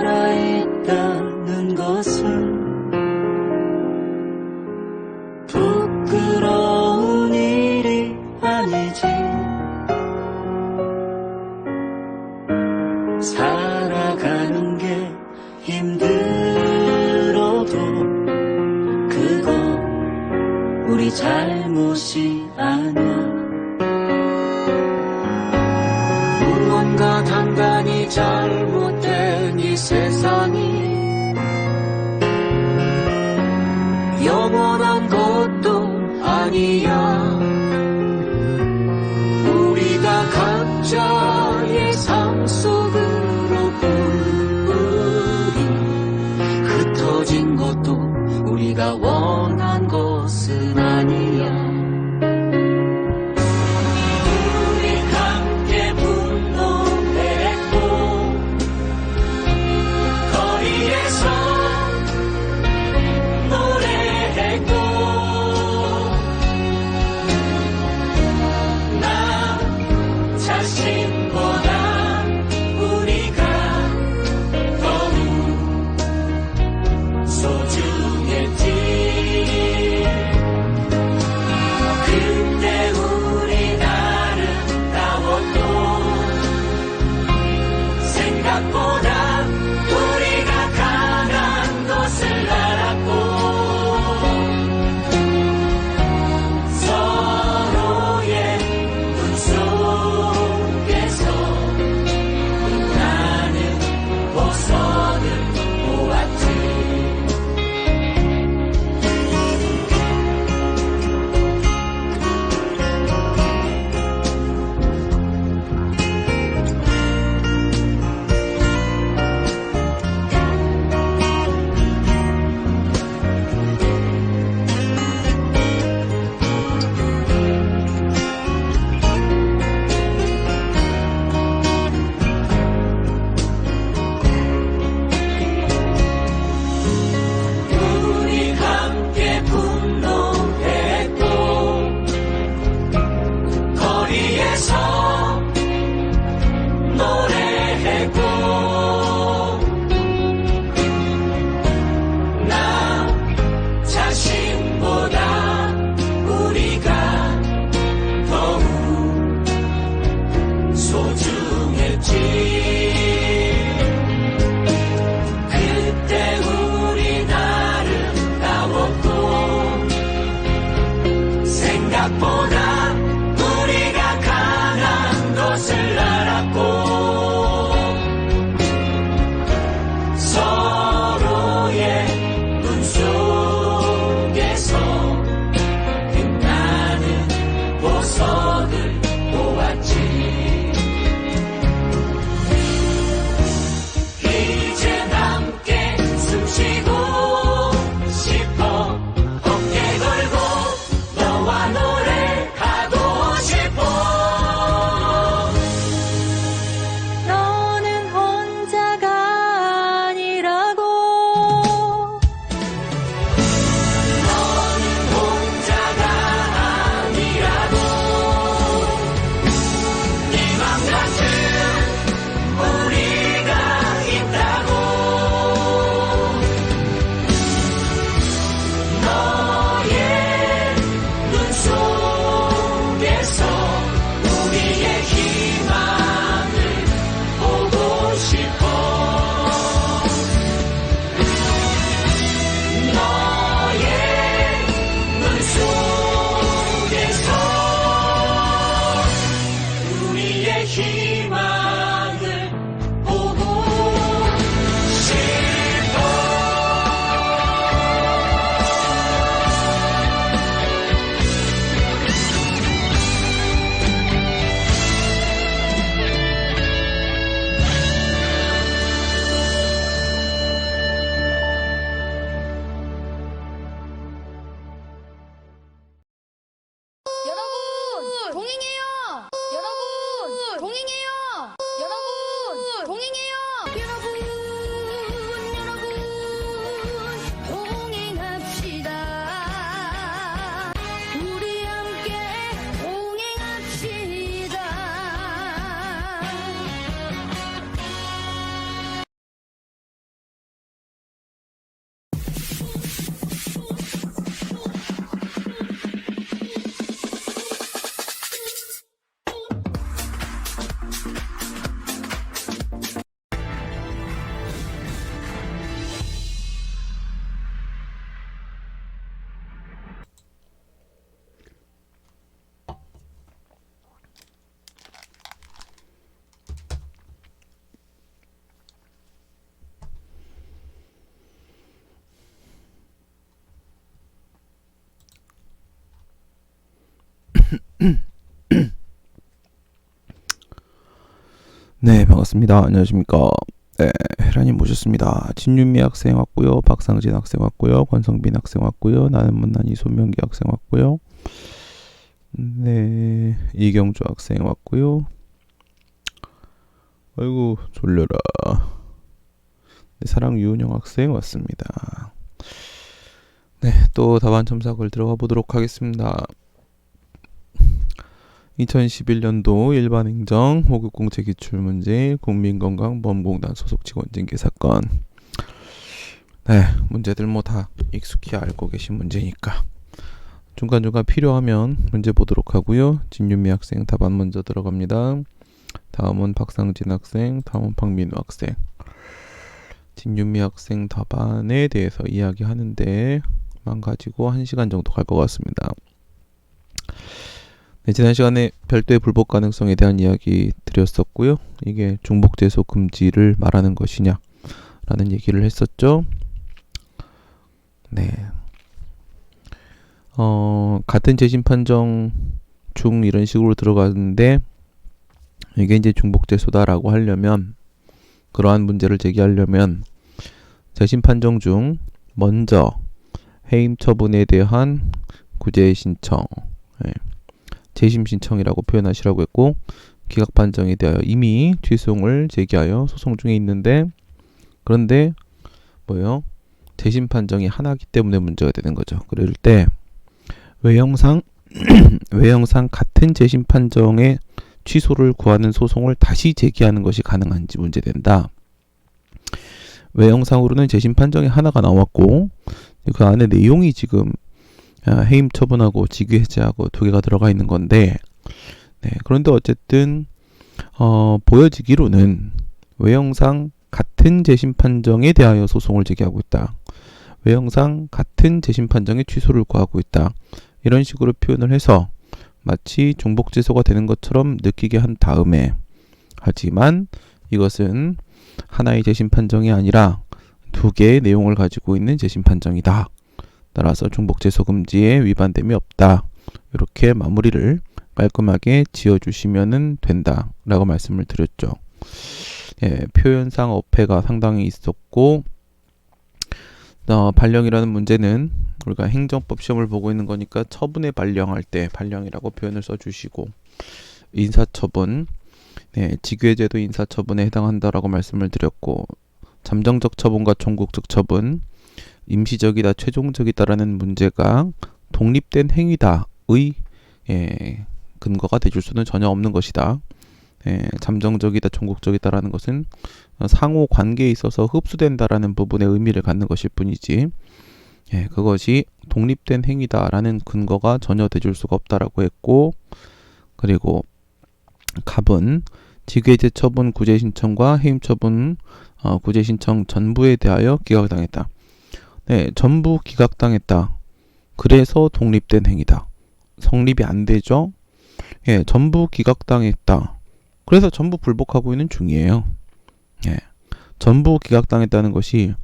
살아있다는 것은 부끄러운 일이 아니지. 살아가는 게 힘들어도 그건 우리 잘못이 아니야. 무언가 단단히 잘못된 이 세상이 영원한 것도 아니야. 우리가 각자의 삶 속으로 뿔뿔이 흩어진 것도 우리가 원한 것은 아니야. 네, 반갑습니다. 안녕하십니까. 네, 혜란님 모셨습니다. 진윤미 학생 왔고요. 박상진 학생 왔고요. 권성빈 학생 왔고요. 나는 못난 이소명기 학생 왔고요. 네, 이경주 학생 왔고요. 아이고 졸려라. 네, 사랑 유은영 학생 왔습니다. 네, 또 답안 첨삭을 들어가 보도록 하겠습니다. 2011년도 일반행정 호급공채 기출문제 국민건강보험공단 소속 직원 징계 사건. 네, 문제들 뭐 다 익숙히 알고 계신 문제니까 중간중간 필요하면 문제 보도록 하고요. 진윤미 학생 답안 먼저 들어갑니다. 다음은 박상진 학생, 다음은 박민우 학생. 진윤미 학생 답안에 대해서 이야기하는데 만 가지고 1시간 정도 갈 것 같습니다. 네, 지난 시간에 별도의 불법 가능성에 대한 이야기 드렸었고요. 이게 중복재소 금지를 말하는 것이냐 라는 얘기를 했었죠. 네. 같은 재심 판정 중 이런 식으로 들어가는데 이게 이제 중복재소다라고 하려면, 그러한 문제를 제기하려면 재심 판정 중 먼저 해임 처분에 대한 구제 신청, 재심 신청이라고 표현하시라고 했고, 기각 판정에 대하여 이미 취소를 제기하여 소송 중에 있는데, 그런데 뭐요? 재심 판정이 하나이기 때문에 문제가 되는 거죠. 그럴 때 외형상 같은 재심 판정의 취소를 구하는 소송을 다시 제기하는 것이 가능한지 문제된다. 외형상으로는 재심 판정이 하나가 나왔고 그 안에 내용이 지금 해임 처분하고 직위 해제하고 두 개가 들어가 있는 건데, 네, 그런데 어쨌든 보여지기로는 외형상 같은 재심 판정에 대하여 소송을 제기하고 있다. 외형상 같은 재심 판정의 취소를 구하고 있다. 이런 식으로 표현을 해서 마치 중복재소가 되는 것처럼 느끼게 한 다음에, 하지만 이것은 하나의 재심 판정이 아니라 두 개의 내용을 가지고 있는 재심 판정이다. 따라서 중복재소 금지에 위반됨이 없다. 이렇게 마무리를 깔끔하게 지어주시면 된다 라고 말씀을 드렸죠. 예, 표현상 어폐가 상당히 있었고, 발령이라는 문제는 우리가 행정법 시험을 보고 있는 거니까 처분에 발령할 때 발령이라고 표현을 써주시고, 인사처분, 네, 직위해제도 인사처분에 해당한다라고 말씀을 드렸고, 잠정적 처분과 종국적 처분, 임시적이다 최종적이다라는 문제가 독립된 행위다의 근거가 되줄 수는 전혀 없는 것이다. 잠정적이다 종국적이다라는 것은 상호 관계에 있어서 흡수된다라는 부분에 의미를 갖는 것일 뿐이지, 그것이 독립된 행위다라는 근거가 전혀 되줄 수가 없다라고 했고, 그리고 갑은 직위해제 처분 구제 신청과 해임 처분 구제 신청 전부에 대하여 기각당했다. 네, 전부 기각당했다. 그래서 독립된 행위다. 성립이 안 되죠? 예, 전부 기각당했다. 그래서 전부 불복하고 있는 중이에요. 예, 전부 기각당했다는 것이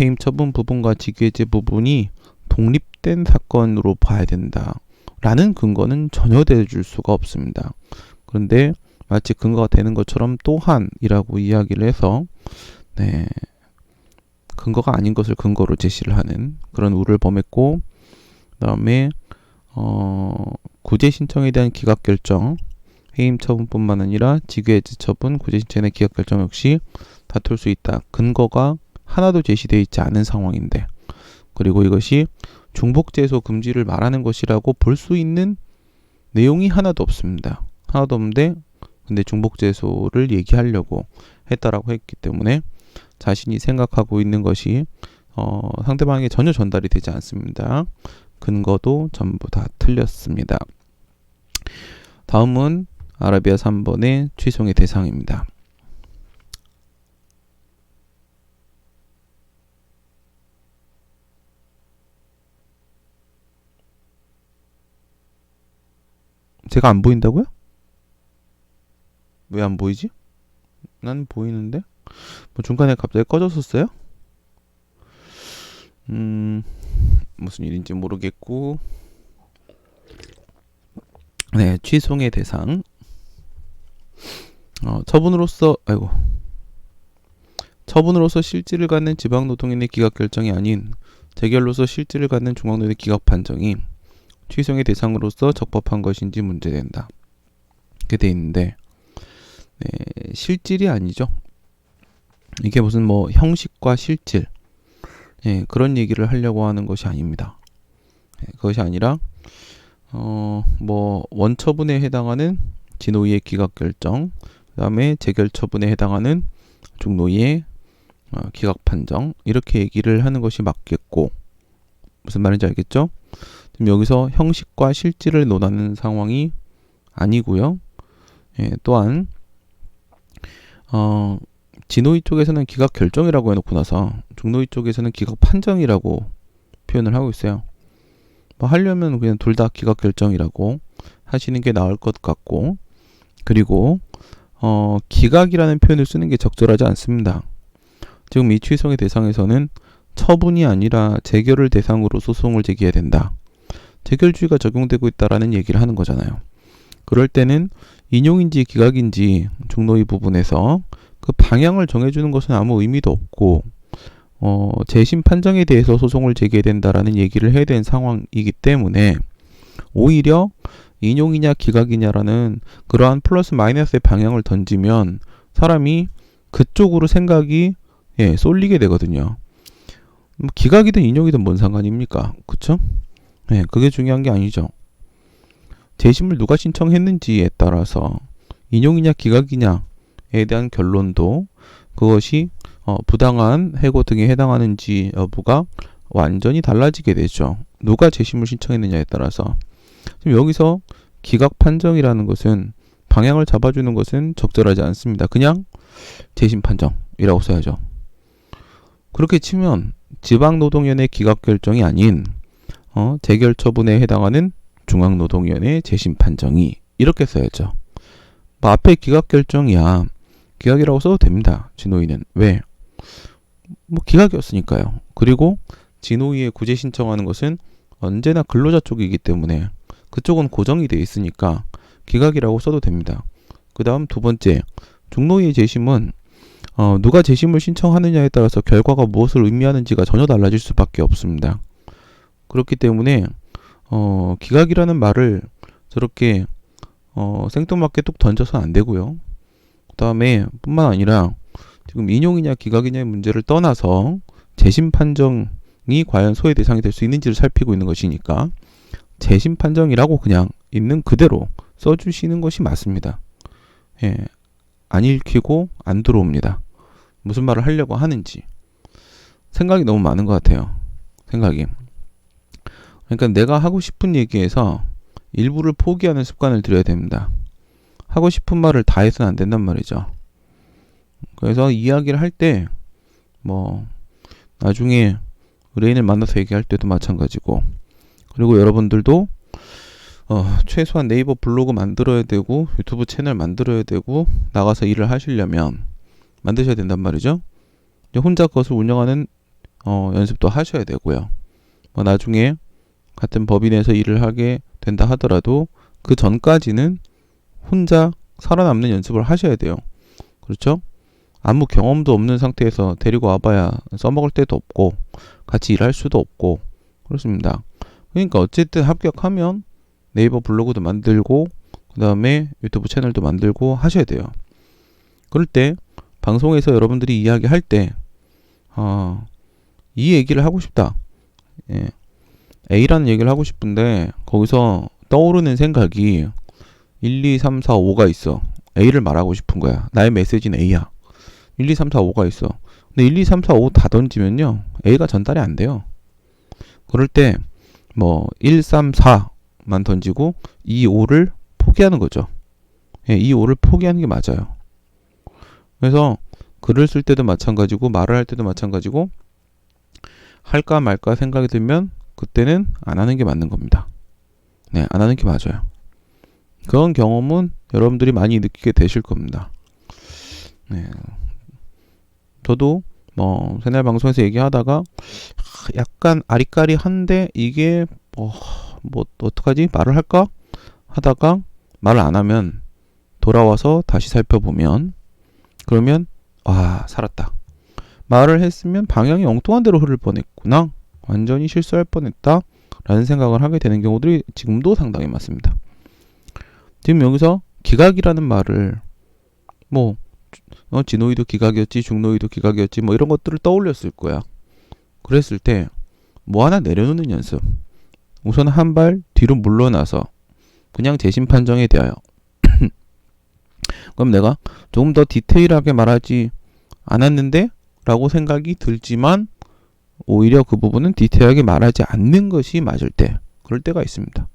해임 처분 부분과 직위해제 부분이 독립된 사건으로 봐야 된다 라는 근거는 전혀 대줄 수가 없습니다. 그런데 마치 근거가 되는 것처럼 또한이라고 이야기를 해서, 네, 근거가 아닌 것을 근거로 제시를 하는 그런 우를 범했고, 그 다음에 구제 신청에 대한 기각 결정, 해임 처분뿐만 아니라 직위해제 처분, 구제 신청의 기각 결정 역시 다툴 수 있다. 근거가 하나도 제시되어 있지 않은 상황인데, 그리고 이것이 중복재소 금지를 말하는 것이라고 볼 수 있는 내용이 하나도 없습니다. 하나도 없는데 근데 중복재소를 얘기하려고 했다라고 했기 때문에 자신이 생각하고 있는 것이 상대방에게 전혀 전달이 되지 않습니다. 근거도 전부 다 틀렸습니다. 다음은 아라비아 3번의 취소의 대상입니다. 제가 안 보인다고요? 왜 안 보이지? 난 보이는데? 뭐 중간에 갑자기 꺼졌었어요? 무슨 일인지 모르겠고, 네, 취소의 대상. 처분으로서 실질을 갖는 지방노동위원회 기각 결정이 아닌 재결로서 실질을 갖는 중앙노동위원회 기각 판정이 취소의 대상으로서 적법한 것인지 문제된다. 이렇게 돼 있는데, 실질이 아니죠. 이게 무슨 뭐 형식과 실질, 그런 얘기를 하려고 하는 것이 아닙니다. 그것이 아니라 뭐 원처분에 해당하는 진노위의 기각 결정, 그다음에 재결처분에 해당하는 중노위의 기각 판정, 이렇게 얘기를 하는 것이 맞겠고, 무슨 말인지 알겠죠? 지금 여기서 형식과 실질을 논하는 상황이 아니고요. 또한 진노위 쪽에서는 기각 결정이라고 해놓고 나서 중노위 쪽에서는 기각 판정이라고 표현을 하고 있어요. 뭐 하려면 그냥 둘 다 기각 결정이라고 하시는 게 나을 것 같고, 그리고 기각이라는 표현을 쓰는 게 적절하지 않습니다. 지금 이 취소의 대상에서는 처분이 아니라 재결을 대상으로 소송을 제기해야 된다. 재결주의가 적용되고 있다라는 얘기를 하는 거잖아요. 그럴 때는 인용인지 기각인지 중노위 부분에서 그 방향을 정해주는 것은 아무 의미도 없고, 재심 판정에 대해서 소송을 제기해야 된다라는 얘기를 해야 되는 상황이기 때문에 오히려 인용이냐 기각이냐라는 그러한 플러스 마이너스의 방향을 던지면 사람이 그쪽으로 생각이 쏠리게 되거든요. 뭐 기각이든 인용이든 뭔 상관입니까? 그쵸? 그게 중요한 게 아니죠. 재심을 누가 신청했는지에 따라서 인용이냐 기각이냐에 대한 결론도 그것이 부당한 해고 등에 해당하는지 여부가 완전히 달라지게 되죠. 누가 재심을 신청했느냐에 따라서. 지금 여기서 기각 판정이라는 것은 방향을 잡아주는 것은 적절하지 않습니다. 그냥 재심 판정이라고 써야죠. 그렇게 치면 지방노동위원회 기각 결정이 아닌 재결처분에 해당하는 중앙노동위원회 재심 판정이, 이렇게 써야죠. 뭐 앞에 기각 결정이야 기각이라고 써도 됩니다. 진노위는. 왜? 뭐 기각이었으니까요. 그리고 진노위에 구제 신청하는 것은 언제나 근로자 쪽이기 때문에 그쪽은 고정이 돼 있으니까 기각이라고 써도 됩니다. 그 다음 두 번째, 중노위의 재심은 누가 재심을 신청하느냐에 따라서 결과가 무엇을 의미하는지가 전혀 달라질 수밖에 없습니다. 그렇기 때문에 기각이라는 말을 저렇게 생뚱맞게 뚝 던져서는 안 되고요. 그 다음에 뿐만 아니라 지금 인용이냐 기각이냐의 문제를 떠나서 재심 판정이 과연 소외 대상이 될 수 있는지를 살피고 있는 것이니까 재심 판정이라고 그냥 있는 그대로 써주시는 것이 맞습니다. 안 읽히고 안 들어옵니다. 무슨 말을 하려고 하는지. 생각이 너무 많은 것 같아요. 생각이. 그러니까 내가 하고 싶은 얘기에서 일부를 포기하는 습관을 들여야 됩니다. 하고 싶은 말을 다 해서는 안 된단 말이죠. 그래서 이야기를 할 때 뭐 나중에 의뢰인을 만나서 얘기할 때도 마찬가지고, 그리고 여러분들도 최소한 네이버 블로그 만들어야 되고 유튜브 채널 만들어야 되고 나가서 일을 하시려면 만드셔야 된단 말이죠. 이제 혼자 그것을 운영하는 연습도 하셔야 되고요. 뭐 나중에 같은 법인에서 일을 하게 된다 하더라도 그 전까지는 혼자 살아남는 연습을 하셔야 돼요. 그렇죠? 아무 경험도 없는 상태에서 데리고 와봐야 써먹을 데도 없고 같이 일할 수도 없고 그렇습니다. 그러니까 어쨌든 합격하면 네이버 블로그도 만들고 그 다음에 유튜브 채널도 만들고 하셔야 돼요. 그럴 때 방송에서 여러분들이 이야기할 때 이 얘기를 하고 싶다. A라는 얘기를 하고 싶은데 거기서 떠오르는 생각이 1, 2, 3, 4, 5가 있어. A를 말하고 싶은 거야. 나의 메시지는 A야. 1, 2, 3, 4, 5가 있어. 근데 1, 2, 3, 4, 5 다 던지면요 A가 전달이 안 돼요. 그럴 때 뭐 1, 3, 4만 던지고 2, 5를 포기하는 거죠. 2, 5를 포기하는 게 맞아요. 그래서 글을 쓸 때도 마찬가지고 말을 할 때도 마찬가지고 할까 말까 생각이 들면 그때는 안 하는 게 맞는 겁니다. 안 하는 게 맞아요. 그런 경험은 여러분들이 많이 느끼게 되실 겁니다. 저도 뭐 새날 방송에서 얘기하다가 약간 아리까리한데 이게 뭐 어떡하지? 말을 할까? 하다가 말을 안 하면 돌아와서 다시 살펴보면 그러면 살았다. 말을 했으면 방향이 엉뚱한 데로 흐를 뻔했구나. 완전히 실수할 뻔했다. 라는 생각을 하게 되는 경우들이 지금도 상당히 많습니다. 지금 여기서 기각이라는 말을 진호이도 기각이었지, 중노이도 기각이었지, 이런 것들을 떠올렸을 거야. 그랬을 때 하나 내려놓는 연습. 우선 한 발 뒤로 물러나서 그냥 재심 판정에 대하여 그럼 내가 조금 더 디테일하게 말하지 않았는데? 라고 생각이 들지만 오히려 그 부분은 디테일하게 말하지 않는 것이 맞을 때, 그럴 때가 있습니다.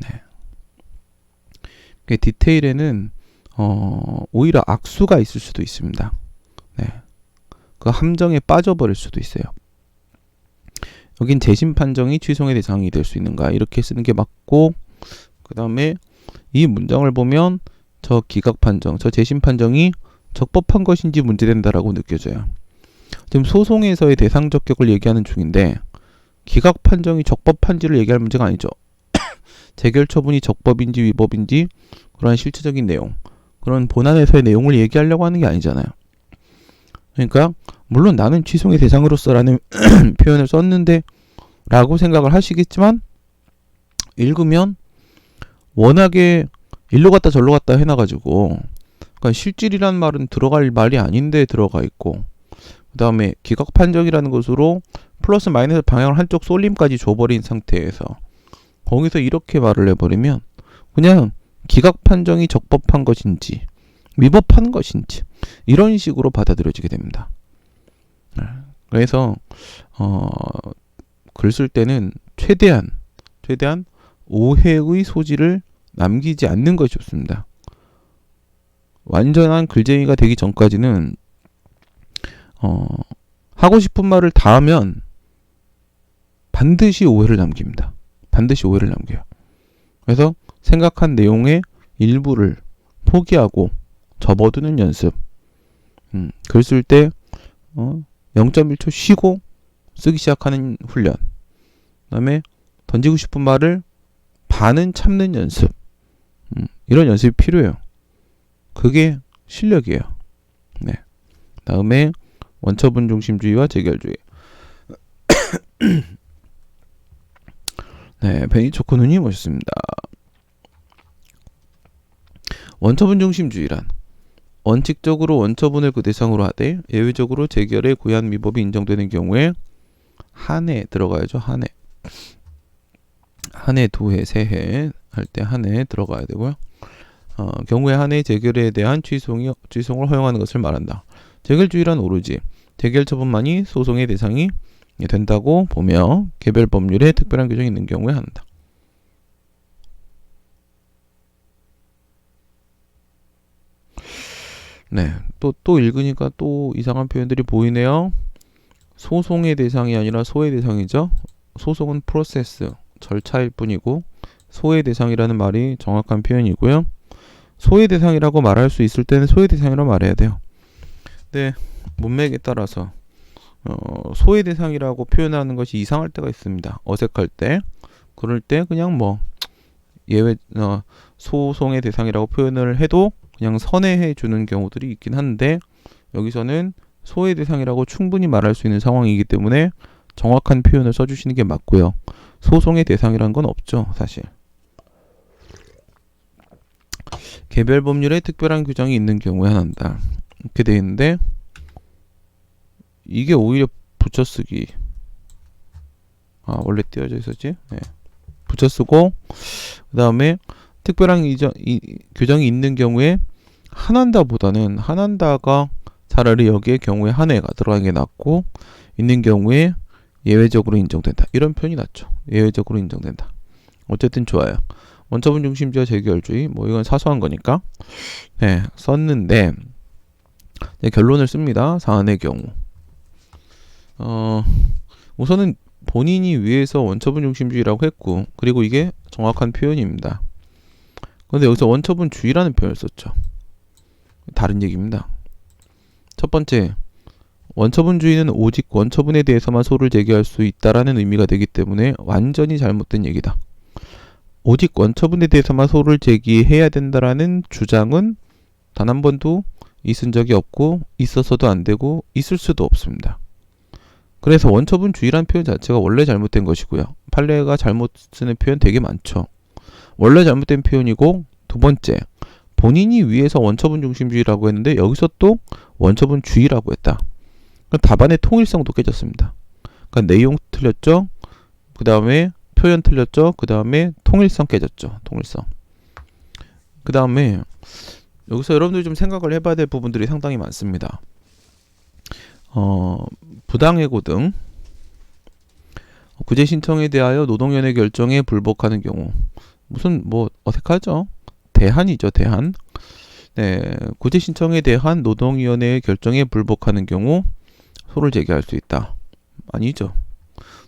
네. 디테일에는 오히려 악수가 있을 수도 있습니다. 네. 그 함정에 빠져버릴 수도 있어요. 여긴 재심 판정이 취소의 대상이 될 수 있는가, 이렇게 쓰는 게 맞고, 그 다음에 이 문장을 보면 저 기각 판정, 저 재심 판정이 적법한 것인지 문제된다라고 느껴져요. 지금 소송에서의 대상 적격을 얘기하는 중인데 기각 판정이 적법한지를 얘기할 문제가 아니죠. 재결 처분이 적법인지 위법인지 그러한 실체적인 내용, 그런 본안에서의 내용을 얘기하려고 하는 게 아니잖아요. 그러니까 물론 나는 취소의 대상으로서라는 표현을 썼는데 라고 생각을 하시겠지만 읽으면 워낙에 일로 갔다 절로 갔다 해놔가지고, 그러니까 실질이란 말은 들어갈 말이 아닌데 들어가 있고, 그 다음에 기각 판정이라는 것으로 플러스 마이너스 방향을 한쪽 쏠림까지 줘버린 상태에서 거기서 이렇게 말을 해버리면 그냥 기각 판정이 적법한 것인지 위법한 것인지 이런 식으로 받아들여지게 됩니다. 그래서 글 쓸 때는 최대한 오해의 소지를 남기지 않는 것이 좋습니다. 완전한 글쟁이가 되기 전까지는 하고 싶은 말을 다 하면 반드시 오해를 남깁니다. 반드시 오해를 남겨요. 그래서 생각한 내용의 일부를 포기하고 접어두는 연습. 글 쓸 때 0.1초 쉬고 쓰기 시작하는 훈련. 그 다음에 던지고 싶은 말을 반은 참는 연습. 이런 연습이 필요해요. 그게 실력이에요. 네. 다음에 원처분 중심주의와 재결주의. 네, 베니초코누님 모셨습니다. 원처분 중심주의란 원칙적으로 원처분을 그 대상으로 하되 예외적으로 재결의 고의한 위법이 인정되는 경우에 한 해 들어가야죠. 한 해, 두 해, 세 해 할 때 한 해 들어가야 되고요. 경우에 한 해 재결에 대한 취송을 허용하는 것을 말한다. 재결주의란 오로지 재결 처분만이 소송의 대상이 된다고 보며 개별 법률에 특별한 규정이 있는 경우에 한다. 네, 또 읽으니까 또 이상한 표현들이 보이네요. 소송의 대상이 아니라 소의 대상이죠. 소송은 프로세스, 절차일 뿐이고 소의 대상이라는 말이 정확한 표현이고요. 소의 대상이라고 말할 수 있을 때는 소의 대상이라고 말해야 돼요. 네, 문맥에 따라서 소의 대상이라고 표현하는 것이 이상할 때가 있습니다. 어색할 때. 그럴 때 그냥 예외 소송의 대상이라고 표현을 해도 그냥 선회해 주는 경우들이 있긴 한데, 여기서는 소의 대상이라고 충분히 말할 수 있는 상황이기 때문에 정확한 표현을 써주시는 게 맞고요. 소송의 대상이란 건 없죠, 사실. 개별 법률에 특별한 규정이 있는 경우에 한다. 이렇게 되어 있는데 이게 오히려 붙여쓰기. 원래 띄어져 있었지? 네. 붙여쓰고 그 다음에 특별한 규정이 있는 경우에 한한다보다는 한한다가 차라리 여기에 경우에 한 해가 들어가는 게 낫고, 있는 경우에 예외적으로 인정된다. 이런 표현이 낫죠. 예외적으로 인정된다. 어쨌든 좋아요. 원처분 중심주의와 재결주의, 이건 사소한 거니까 네, 썼는데 결론을 씁니다. 사안의 경우 우선은 본인이 위에서 원처분 중심주의라고 했고, 그리고 이게 정확한 표현입니다. 그런데 여기서 원처분주의라는 표현을 썼죠. 다른 얘기입니다. 첫 번째, 원처분주의는 오직 원처분에 대해서만 소를 제기할 수 있다라는 의미가 되기 때문에 완전히 잘못된 얘기다. 오직 원처분에 대해서만 소를 제기해야 된다라는 주장은 단 한 번도 있은 적이 없고 있어서도 안 되고 있을 수도 없습니다. 그래서 원처분주의란 표현 자체가 원래 잘못된 것이고요. 판례가 잘못 쓰는 표현 되게 많죠. 원래 잘못된 표현이고, 두 번째, 본인이 위에서 원처분 중심주의라고 했는데 여기서 또 원처분주의라고 했다. 답안의 통일성도 깨졌습니다. 그러니까 내용 틀렸죠. 그 다음에 표현 틀렸죠. 그 다음에 통일성 깨졌죠. 통일성. 그 다음에 여기서 여러분들이 좀 생각을 해봐야 될 부분들이 상당히 많습니다. 부당해고 등 구제 신청에 대하여 노동위원회 결정에 불복하는 경우, 무슨 뭐 어색하죠? 대한이죠, 대한. 네, 구제 신청에 대한 노동위원회의 결정에 불복하는 경우 소를 제기할 수 있다. 아니죠.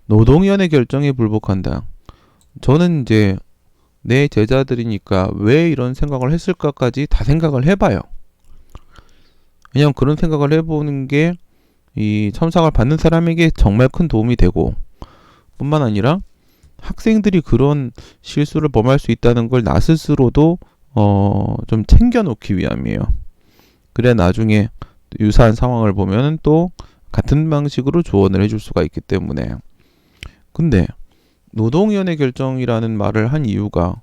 노동위원회 결정에 불복한다. 저는 이제 내 제자들이니까 왜 이런 생각을 했을까까지 다 생각을 해봐요. 왜냐면 그런 생각을 해보는 게 이 첨삭을 받는 사람에게 정말 큰 도움이 되고, 뿐만 아니라 학생들이 그런 실수를 범할 수 있다는 걸 나 스스로도 좀 챙겨놓기 위함이에요. 그래야 나중에 유사한 상황을 보면 또 같은 방식으로 조언을 해줄 수가 있기 때문에. 근데 노동위원회 결정이라는 말을 한 이유가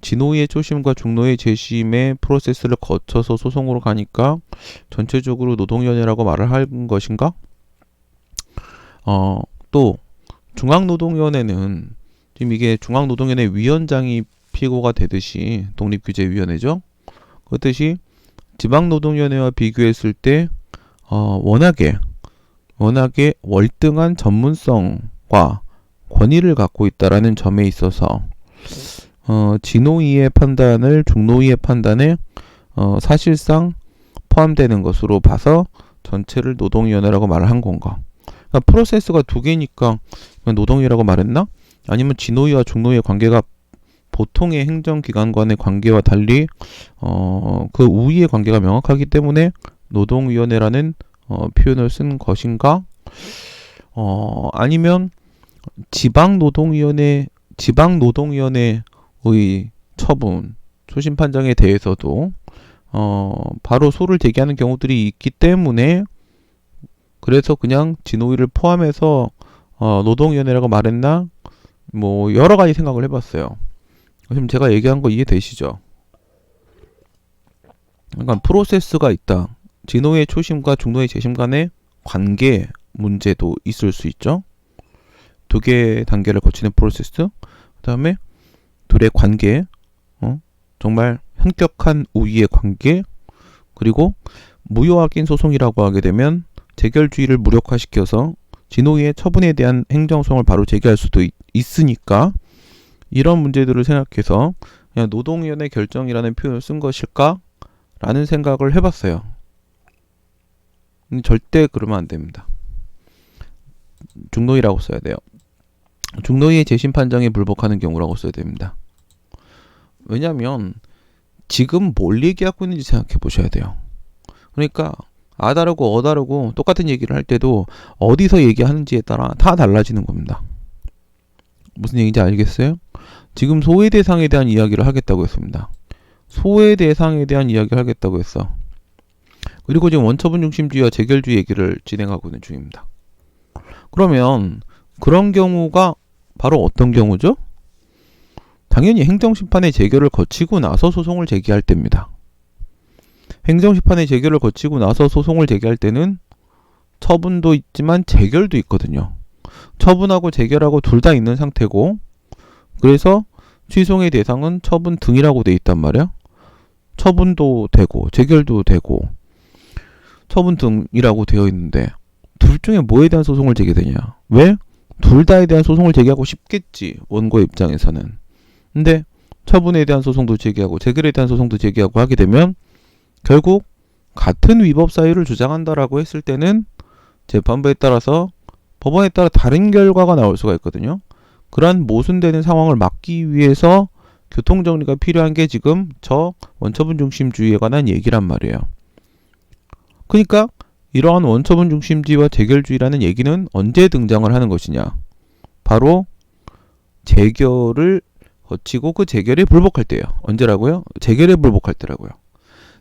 진호위의 초심과 중노의 재심의 프로세스를 거쳐서 소송으로 가니까 전체적으로 노동위원회라고 말을 한 것인가? 또 중앙노동위원회는 지금 이게 중앙노동위원회 위원장이 피고가 되듯이 독립규제위원회죠. 그렇듯이 지방노동위원회와 비교했을 때 워낙에 월등한 전문성과 권위를 갖고 있다라는 점에 있어서 진호위의 판단을 중노위의 판단에 사실상 포함되는 것으로 봐서 전체를 노동위원회라고 말을 한 건가? 그러니까 프로세스가 두 개니까 그냥 노동위라고 말했나? 아니면 진호위와 중노위의 관계가 보통의 행정기관간의 관계와 달리 그 우위의 관계가 명확하기 때문에 노동위원회라는 표현을 쓴 것인가? 아니면 지방노동위원회의 처분, 초심 판정에 대해서도 바로 소를 제기하는 경우들이 있기 때문에 그래서 그냥 진호위를 포함해서 노동위원회라고 말했나? 뭐 여러 가지 생각을 해봤어요. 지금 제가 얘기한 거 이해되시죠? 그러니까 프로세스가 있다. 진호의 초심과 중노의 재심 간의 관계 문제도 있을 수 있죠. 두 개의 단계를 거치는 프로세스, 그 다음에 둘의 관계, 정말 현격한 우위의 관계, 그리고 무효확인 소송이라고 하게 되면 재결주의를 무력화시켜서 진호위의 처분에 대한 행정소송을 바로 제기할 수도 있으니까 이런 문제들을 생각해서 그냥 노동위원회 결정이라는 표현을 쓴 것일까? 라는 생각을 해봤어요. 절대 그러면 안 됩니다. 중노위라고 써야 돼요. 중노위의 재심 판정에 불복하는 경우라고 써야 됩니다. 왜냐하면 지금 뭘 얘기하고 있는지 생각해 보셔야 돼요. 그러니까 아 다르고 어 다르고 똑같은 얘기를 할 때도 어디서 얘기하는지에 따라 다 달라지는 겁니다. 무슨 얘기인지 알겠어요? 지금 소외대상에 대한 이야기를 하겠다고 했습니다. 소외대상에 대한 이야기를 하겠다고 했어. 그리고 지금 원처분 중심주의와 재결주의 얘기를 진행하고 있는 중입니다. 그러면 그런 경우가 바로 어떤 경우죠? 당연히 행정심판의 재결을 거치고 나서 소송을 제기할 때입니다. 행정심판의 재결을 거치고 나서 소송을 제기할 때는 처분도 있지만 재결도 있거든요. 처분하고 재결하고 둘 다 있는 상태고, 그래서 취소의 대상은 처분 등이라고 돼 있단 말이야. 처분도 되고 재결도 되고 처분 등이라고 되어 있는데 둘 중에 뭐에 대한 소송을 제기되냐? 왜? 둘 다에 대한 소송을 제기하고 싶겠지, 원고 입장에서는. 근데 처분에 대한 소송도 제기하고 재결에 대한 소송도 제기하고 하게 되면 결국 같은 위법 사유를 주장한다라고 했을 때는 재판부에 따라서 법원에 따라 다른 결과가 나올 수가 있거든요. 그러한 모순되는 상황을 막기 위해서 교통정리가 필요한 게 지금 저 원처분 중심주의에 관한 얘기란 말이에요. 그러니까 이러한 원처분 중심주의와 재결주의라는 얘기는 언제 등장을 하는 것이냐? 바로 재결을 거치고 그 재결에 불복할 때예요. 언제라고요? 재결에 불복할 때라고요.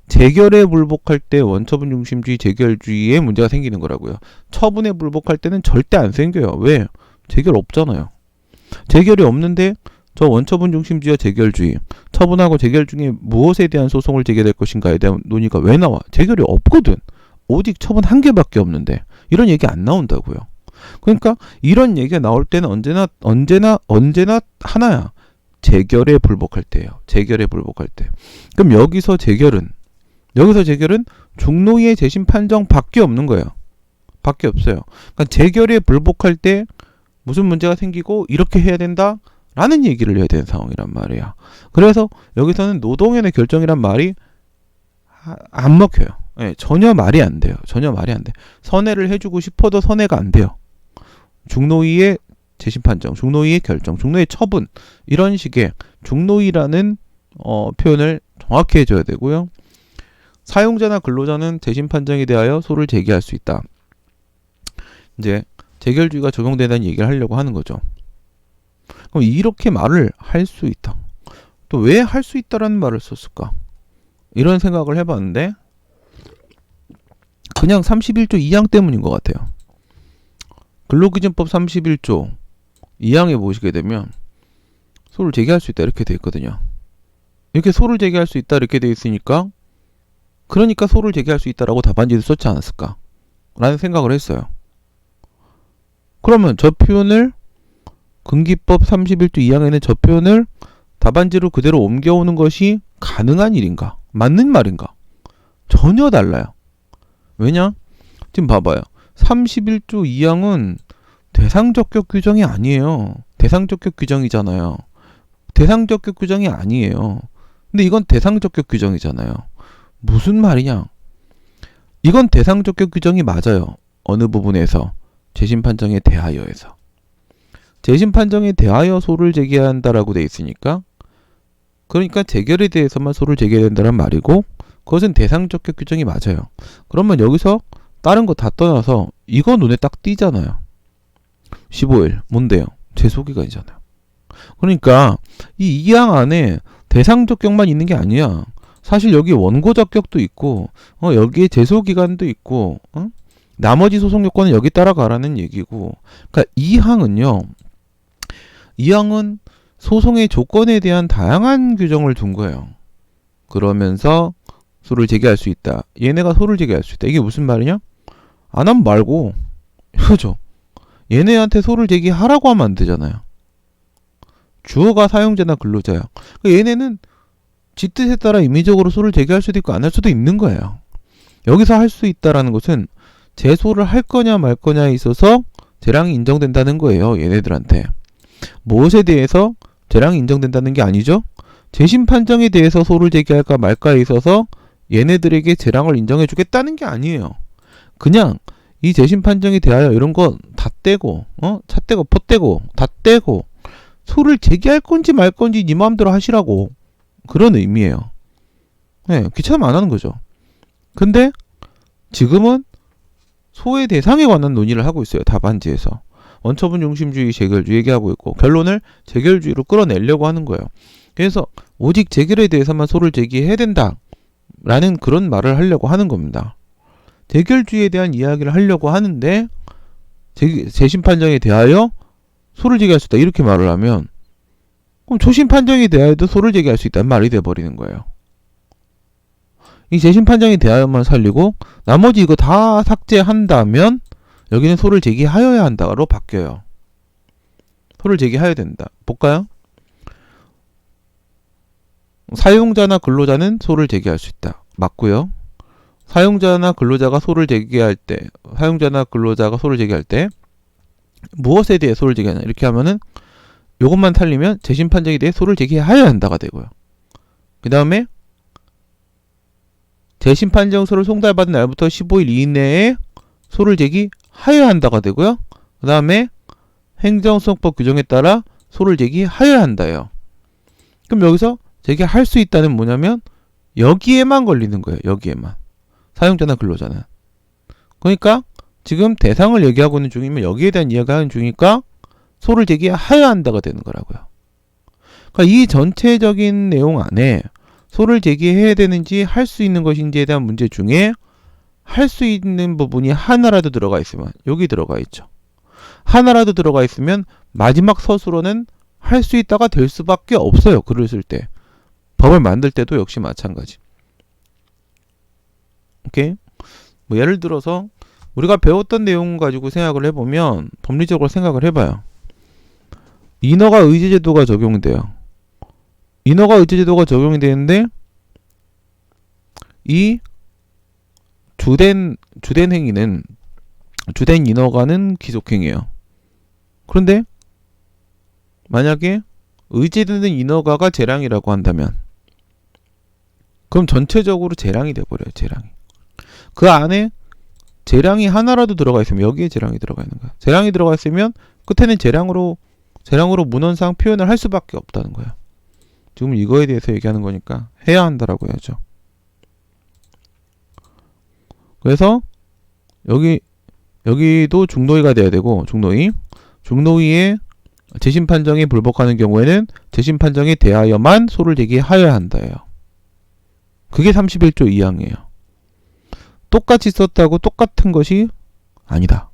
재결에 불복할 때 원처분 중심주의 재결주의에 문제가 생기는 거라고요. 처분에 불복할 때는 절대 안 생겨요. 왜? 재결 없잖아요. 재결이 없는데 저 원처분 중심주의와 재결주의, 처분하고 재결 중에 무엇에 대한 소송을 제기될 것인가에 대한 논의가 왜 나와? 재결이 없거든. 오직 처분 한 개밖에 없는데 이런 얘기 안 나온다고요. 그러니까 이런 얘기가 나올 때는 언제나 하나야. 재결에 불복할 때예요. 재결에 불복할 때. 그럼 여기서 재결은 중노위의 재심 판정 밖에 없는 거예요. 밖에 없어요. 그러니까 재결에 불복할 때 무슨 문제가 생기고 이렇게 해야 된다 라는 얘기를 해야 되는 상황이란 말이야. 그래서 여기서는 노동위원회 결정이란 말이 안 먹혀요. 네, 전혀 말이 안 돼요. 전혀 말이 안 돼. 선회를 해주고 싶어도 선회가 안 돼요. 중노위의 재심 판정, 중노위의 결정, 중노위의 처분, 이런 식의 중노위라는 표현을 정확히 해줘야 되고요. 사용자나 근로자는 재심 판정에 대하여 소를 제기할 수 있다. 이제 재결주의가 적용된다는 얘기를 하려고 하는 거죠. 그럼 이렇게 말을 할 수 있다. 또 왜 할 수 있다라는 말을 썼을까? 이런 생각을 해봤는데 그냥 31조 2항 때문인 것 같아요. 근로기준법 31조 2항에 보시게 되면 소를 제기할 수 있다 이렇게 돼 있거든요. 이렇게 소를 제기할 수 있다 이렇게 돼 있으니까 그러니까 소를 제기할 수 있다라고 답안지를 썼지 않았을까? 라는 생각을 했어요. 그러면 저 표현을 근기법 31조 2항에는 저 표현을 답안지로 그대로 옮겨오는 것이 가능한 일인가? 맞는 말인가? 전혀 달라요. 왜냐? 지금 봐봐요. 31조 2항은 대상적격 규정이 아니에요. 대상적격 규정이잖아요. 대상적격 규정이 아니에요. 근데 이건 대상적격 규정이잖아요. 무슨 말이냐? 이건 대상적격 규정이 맞아요. 어느 부분에서? 재심 판정에 대하여에서. 재심 판정에 대하여 소를 제기해야 한다라고 돼 있으니까 그러니까 재결에 대해서만 소를 제기해야 된다는 말이고 그것은 대상적격 규정이 맞아요. 그러면 여기서 다른 거 다 떠나서 이거 눈에 딱 띄잖아요. 15일 뭔데요? 제소기간이잖아요. 그러니까 이 2항 안에 대상적격만 있는 게 아니야. 사실 여기 원고적격도 있고 여기에 제소기간도 있고 나머지 소송 요건은 여기 따라가라는 얘기고 그러니까 2항은 소송의 조건에 대한 다양한 규정을 둔 거예요. 그러면서 소를 제기할 수 있다. 얘네가 소를 제기할 수 있다. 이게 무슨 말이냐? 안 하면 말고 그죠? 얘네한테 소를 제기하라고 하면 안 되잖아요. 주어가 사용자나 근로자야. 그러니까 얘네는 지 뜻에 따라 임의적으로 소를 제기할 수도 있고 안 할 수도 있는 거예요. 여기서 할 수 있다라는 것은 제소를 할 거냐 말 거냐에 있어서 재량이 인정된다는 거예요. 얘네들한테. 무엇에 대해서 재량이 인정된다는 게 아니죠? 재심 판정에 대해서 소를 제기할까 말까에 있어서 얘네들에게 재량을 인정해 주겠다는 게 아니에요. 그냥 이 재심 판정에 대하여 이런 거 다 떼고 차 떼고 포 떼고 다 떼고 소를 제기할 건지 말 건지 네 마음대로 하시라고 그런 의미예요. 네, 귀찮으면 안 하는 거죠. 근데 지금은 소의 대상에 관한 논의를 하고 있어요. 답안지에서. 원처분 중심주의, 재결주의 얘기하고 있고 결론을 재결주의로 끌어내려고 하는 거예요. 그래서 오직 재결에 대해서만 소를 제기해야 된다 라는 그런 말을 하려고 하는 겁니다. 재결주의에 대한 이야기를 하려고 하는데 재심 판정에 대하여 소를 제기할 수 있다 이렇게 말을 하면 그럼 초심 판정에 대하여도 소를 제기할 수 있다는 말이 돼버리는 거예요. 이 재심 판정에 대하여만 살리고 나머지 이거 다 삭제한다면 여기는 소를 제기하여야 한다로 바뀌어요. 소를 제기하여야 된다. 볼까요? 사용자나 근로자는 소를 제기할 수 있다. 맞고요. 사용자나 근로자가 소를 제기할 때 무엇에 대해 소를 제기하냐 이렇게 하면은 요것만 살리면 재심 판정에 대해 소를 제기하여야 한다가 되고요. 그 다음에 재심 판정서를 송달받은 날부터 15일 이내에 소를 제기하여야 한다가 되고요. 그 다음에 행정소송법 규정에 따라 소를 제기하여야 한다예요. 그럼 여기서 제기할 수 있다는 뭐냐면 여기에만 걸리는 거예요. 여기에만. 사용자나 근로자는. 그러니까 지금 대상을 얘기하고 있는 중이면 여기에 대한 이야기하는 중이니까 소를 제기하여야 한다가 되는 거라고요. 그러니까 이 전체적인 내용 안에 소를 제기해야 되는지 할 수 있는 것인지에 대한 문제 중에 할 수 있는 부분이 하나라도 들어가 있으면 여기 들어가 있죠. 하나라도 들어가 있으면 마지막 서술어는 할 수 있다가 될 수밖에 없어요. 글을 쓸 때. 법을 만들 때도 역시 마찬가지. 오케이? 뭐 예를 들어서 우리가 배웠던 내용 가지고 생각을 해보면 법리적으로 생각을 해봐요. 인허가 의제제도가 적용돼요. 인허가 의제제도가 적용이 되는데 이 주된 행위는 주된 인허가는 기속행위예요. 그런데 만약에 의제되는 인허가가 재량이라고 한다면 그럼 전체적으로 재량이 돼버려요. 재량이. 그 안에 재량이 하나라도 들어가 있으면 여기에 재량이 들어가 있는 거야. 재량이 들어가 있으면 끝에는 재량으로 문헌상 표현을 할 수밖에 없다는 거야. 지금 이거에 대해서 얘기하는 거니까 해야 한다라고 해야죠. 그래서 여기도 중노위가 돼야 되고 중노위의 재심 판정이 불복하는 경우에는 재심 판정에 대하여만 소를 제기하여야 한다예요. 그게 31조 2항이에요. 똑같이 썼다고 똑같은 것이 아니다.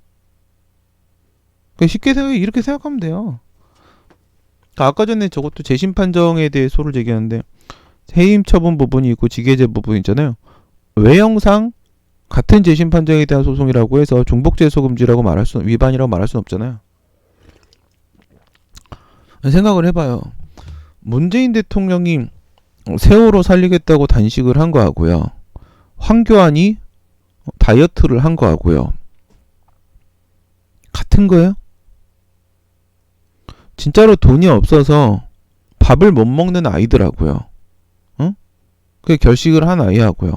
쉽게 이렇게 생각하면 돼요. 아까 전에 저것도 재심 판정에 대해 소를 제기하는데 해임 처분 부분이 있고 직외제 부분이 있잖아요. 외형상 같은 재심 판정에 대한 소송이라고 해서 중복재소 금지라고 위반이라고 말할 수는 없잖아요. 생각을 해봐요. 문재인 대통령이 세월호 살리겠다고 단식을 한 거하고요. 황교안이 다이어트를 한 거하고요. 같은 거예요? 진짜로 돈이 없어서 밥을 못 먹는 아이들하고요. 응? 그게 결식을 한 아이하고요.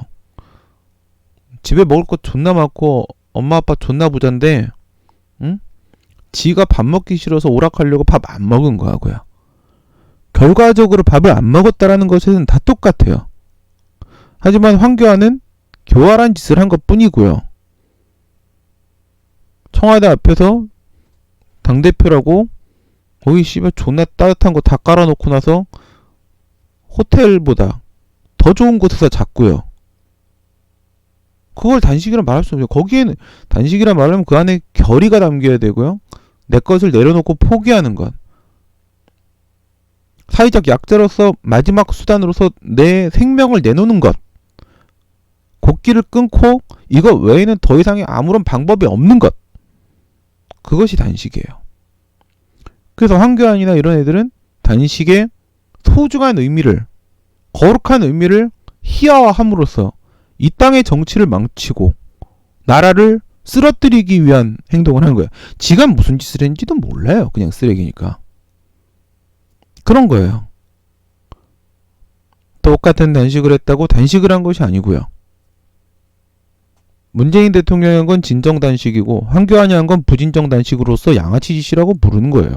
집에 먹을 거 존나 많고 엄마 아빠 존나 부잔데 응? 지가 밥 먹기 싫어서 오락하려고 밥 안 먹은 거하고요. 결과적으로 밥을 안 먹었다라는 것은 다 똑같아요. 하지만 황교안은 교활한 짓을 한 것 뿐이고요. 청와대 앞에서 당대표라고 거기 씨발 존나 따뜻한 거 다 깔아놓고 나서 호텔보다 더 좋은 곳에서 잤고요. 그걸 단식이라 말할 수 없어요. 거기에는 단식이라 말하면 그 안에 결의가 담겨야 되고요. 내 것을 내려놓고 포기하는 것. 사회적 약자로서 마지막 수단으로서 내 생명을 내놓는 것. 곡기를 끊고 이거 외에는 더 이상의 아무런 방법이 없는 것. 그것이 단식이에요. 그래서 황교안이나 이런 애들은 단식의 소중한 의미를, 거룩한 의미를 희화화함으로써 이 땅의 정치를 망치고 나라를 쓰러뜨리기 위한 행동을 하는 거예요. 지가 무슨 짓을 했는지도 몰라요. 그냥 쓰레기니까. 그런 거예요. 똑같은 단식을 했다고 단식을 한 것이 아니고요. 문재인 대통령이 한 건 진정 단식이고 황교안이 한 건 부진정 단식으로서 양아치 짓이라고 부르는 거예요.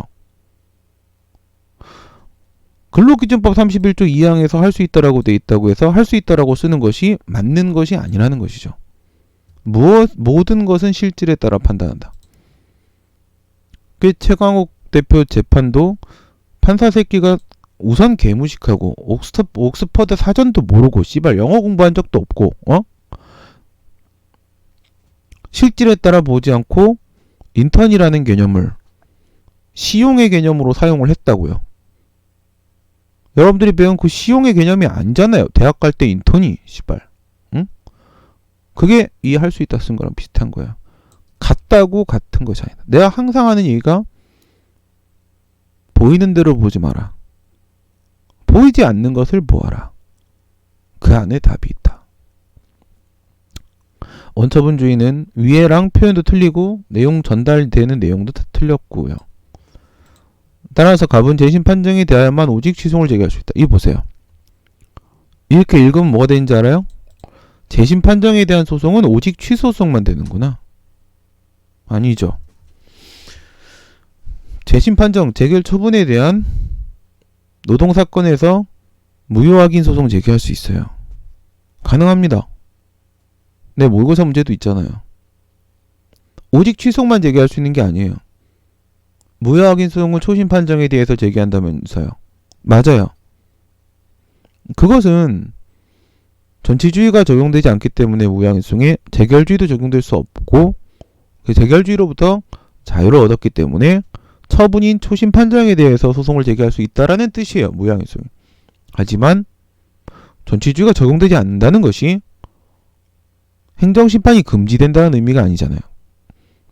근로기준법 31조 2항에서 할 수 있다라고 돼 있다고 해서 할 수 있다라고 쓰는 것이 맞는 것이 아니라는 것이죠. 모든 것은 실질에 따라 판단한다. 그 최광욱 대표 재판도 판사 새끼가 우선 개무식하고 옥스퍼드 사전도 모르고 씨발 영어 공부한 적도 없고 실질에 따라 보지 않고 인턴이라는 개념을 시용의 개념으로 사용을 했다고요. 여러분들이 배운 그 시용의 개념이 아니잖아요. 대학 갈 때 인턴이 씨발. 응? 그게 이해할 수 있다 쓴 거랑 비슷한 거야. 같다고 같은 것이 아니다. 내가 항상 하는 얘기가 보이는 대로 보지 마라. 보이지 않는 것을 보아라. 그 안에 답이 있다. 원처분주의는 위해랑 표현도 틀리고 내용 전달되는 내용도 다 틀렸고요. 따라서 갑은 재심 판정에 대하여만 오직 취소를 제기할 수 있다. 이거 보세요. 이렇게 읽으면 뭐가 되는지 알아요? 재심 판정에 대한 소송은 오직 취소소송만 되는구나. 아니죠. 재심 판정 재결 처분에 대한 노동사건에서 무효확인 소송 제기할 수 있어요. 가능합니다. 네, 모의고사 문제도 있잖아요. 오직 취소만 제기할 수 있는 게 아니에요. 무효확인 소송은 초심 판정에 대해서 제기한다면서요. 맞아요. 그것은 전치주의가 적용되지 않기 때문에 무효항해송에 재결주의도 적용될 수 없고 그 재결주의로부터 자유를 얻었기 때문에 처분인 초심 판정에 대해서 소송을 제기할 수 있다라는 뜻이에요. 무효항해송이. 하지만 전치주의가 적용되지 않는다는 것이 행정심판이 금지된다는 의미가 아니잖아요.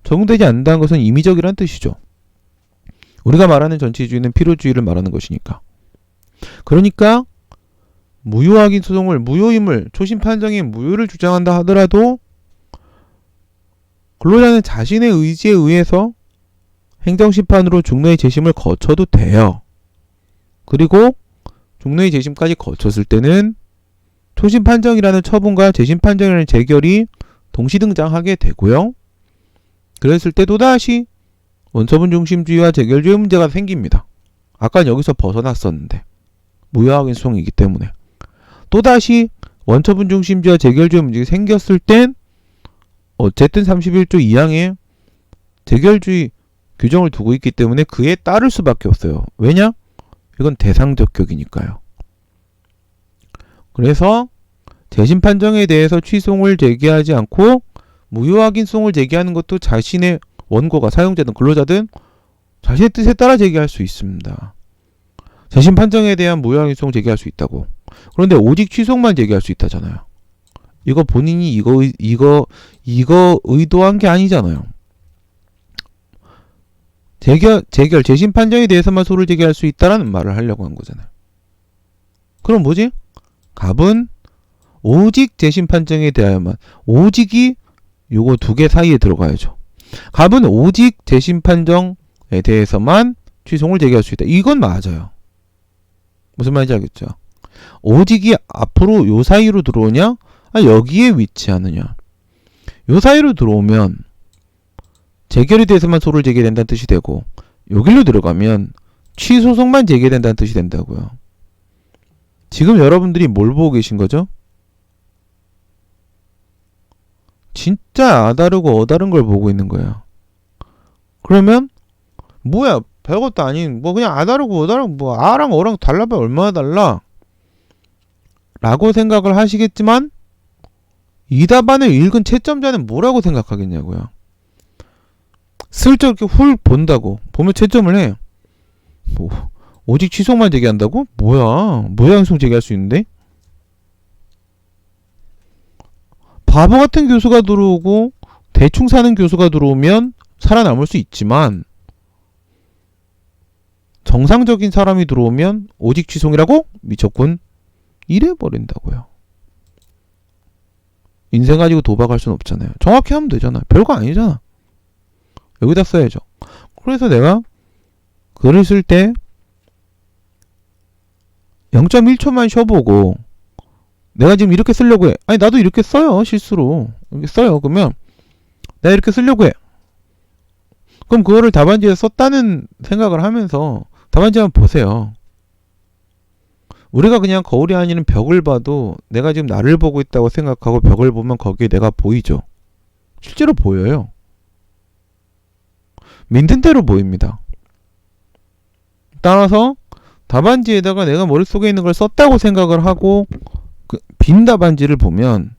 적용되지 않는다는 것은 임의적이라는 뜻이죠. 우리가 말하는 전치주의는 필요주의를 말하는 것이니까. 그러니까 무효확인 소송을 무효임을 초심 판정의 무효를 주장한다 하더라도 근로자는 자신의 의지에 의해서 행정심판으로 중노의 재심을 거쳐도 돼요. 그리고 중노의 재심까지 거쳤을 때는 초심 판정이라는 처분과 재심 판정이라는 재결이 동시 등장하게 되고요. 그랬을 때 또다시 원처분 중심주의와 재결주의 문제가 생깁니다. 아까 여기서 벗어났었는데 무효확인 소송이기 때문에 또다시 원처분 중심주의와 재결주의 문제가 생겼을 땐 어쨌든 31조 2항에 재결주의 규정을 두고 있기 때문에 그에 따를 수밖에 없어요. 왜냐? 이건 대상적 격이니까요. 그래서 재심 판정에 대해서 취소를 제기하지 않고 무효확인 소송을 제기하는 것도 자신의 원고가 사용자든 근로자든 자신의 뜻에 따라 제기할 수 있습니다. 재심 판정에 대한 무효확인 소송 제기할 수 있다고. 그런데 오직 취소만 제기할 수 있다잖아요. 이거 본인이 이거 의도한 게 아니잖아요. 재심 판정에 대해서만 소를 제기할 수 있다라는 말을 하려고 한 거잖아요. 그럼 뭐지? 갑은 오직 재심 판정에 대하여만, 오직이 요거 두 개 사이에 들어가야죠. 갑은 오직 재심 판정에 대해서만 취소를 제기할 수 있다. 이건 맞아요. 무슨 말인지 알겠죠? 오직이 앞으로 요 사이로 들어오냐? 여기에 위치하느냐? 요 사이로 들어오면 재결에 대해서만 소를 제기된다는 뜻이 되고, 여기로 들어가면 취소송만 제기된다는 뜻이 된다고요. 지금 여러분들이 뭘 보고 계신 거죠? 진짜 아다르고 어다른 걸 보고 있는 거예요. 그러면 뭐야, 별것도 아닌 뭐 그냥 아다르고 어다르고 뭐 아랑 어랑 달라봐야 얼마나 달라 라고 생각을 하시겠지만, 이 답안을 읽은 채점자는 뭐라고 생각하겠냐고요. 슬쩍 이렇게 훌 본다고 보면 채점을 해. 뭐 오직 취소만 제기한다고? 뭐야, 무효항소 제기할 수 있는데? 바보 같은 교수가 들어오고 대충 사는 교수가 들어오면 살아남을 수 있지만, 정상적인 사람이 들어오면 오직 취소이라고 미쳤군 이래버린다고요. 인생 가지고 도박할 수는 없잖아요. 정확히 하면 되잖아. 별거 아니잖아. 여기다 써야죠. 그래서 내가 글을 쓸 때 0.1초만 쉬어보고, 내가 지금 이렇게 쓰려고 해. 아니 나도 이렇게 써요. 실수로 이렇게 써요. 그러면 내가 이렇게 쓰려고 해. 그럼 그거를 답안지에 썼다는 생각을 하면서 답안지 한번 보세요. 우리가 그냥 거울이 아닌 벽을 봐도 내가 지금 나를 보고 있다고 생각하고 벽을 보면 거기에 내가 보이죠. 실제로 보여요. 믿는 대로 보입니다. 따라서 답안지에다가 내가 머릿속에 있는 걸 썼다고 생각을 하고 빈 답안지를 보면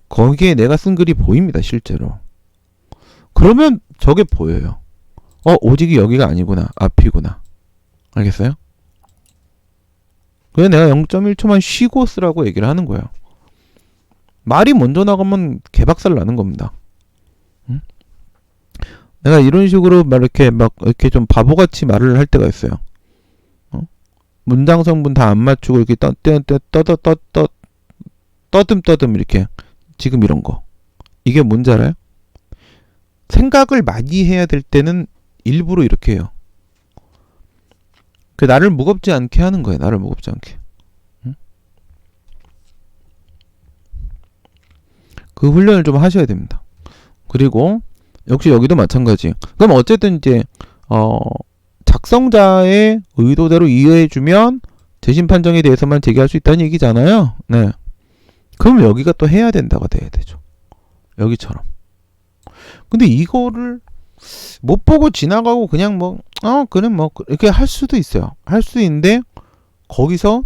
거기에 내가 쓴 글이 보입니다. 실제로. 그러면 저게 보여요. 오직이 여기가 아니구나. 앞이구나. 알겠어요? 그래서 내가 0.1초만 쉬고 쓰라고 얘기를 하는 거예요. 말이 먼저 나가면 개박살 나는 겁니다. 응? 내가 이런 식으로 이렇게 좀 바보같이 말을 할 때가 있어요. 문장 성분 다 안 맞추고 이렇게 떠듬 이렇게 지금 이런 거. 이게 뭔지 알아요? 생각을 많이 해야 될 때는 일부러 이렇게 해요. 나를 무겁지 않게 하는 거예요. 나를 무겁지 않게. 응? 그 훈련을 좀 하셔야 됩니다. 그리고 역시 여기도 마찬가지. 그럼 어쨌든 이제 작성자의 의도대로 이해해주면 재심 판정에 대해서만 제기할 수 있다는 얘기잖아요. 네. 그럼 여기가 또 해야 된다가 돼야 되죠. 여기처럼. 근데 이거를 못 보고 지나가고 그냥 뭐 그래 뭐 이렇게 할 수도 있어요. 할 수 있는데 거기서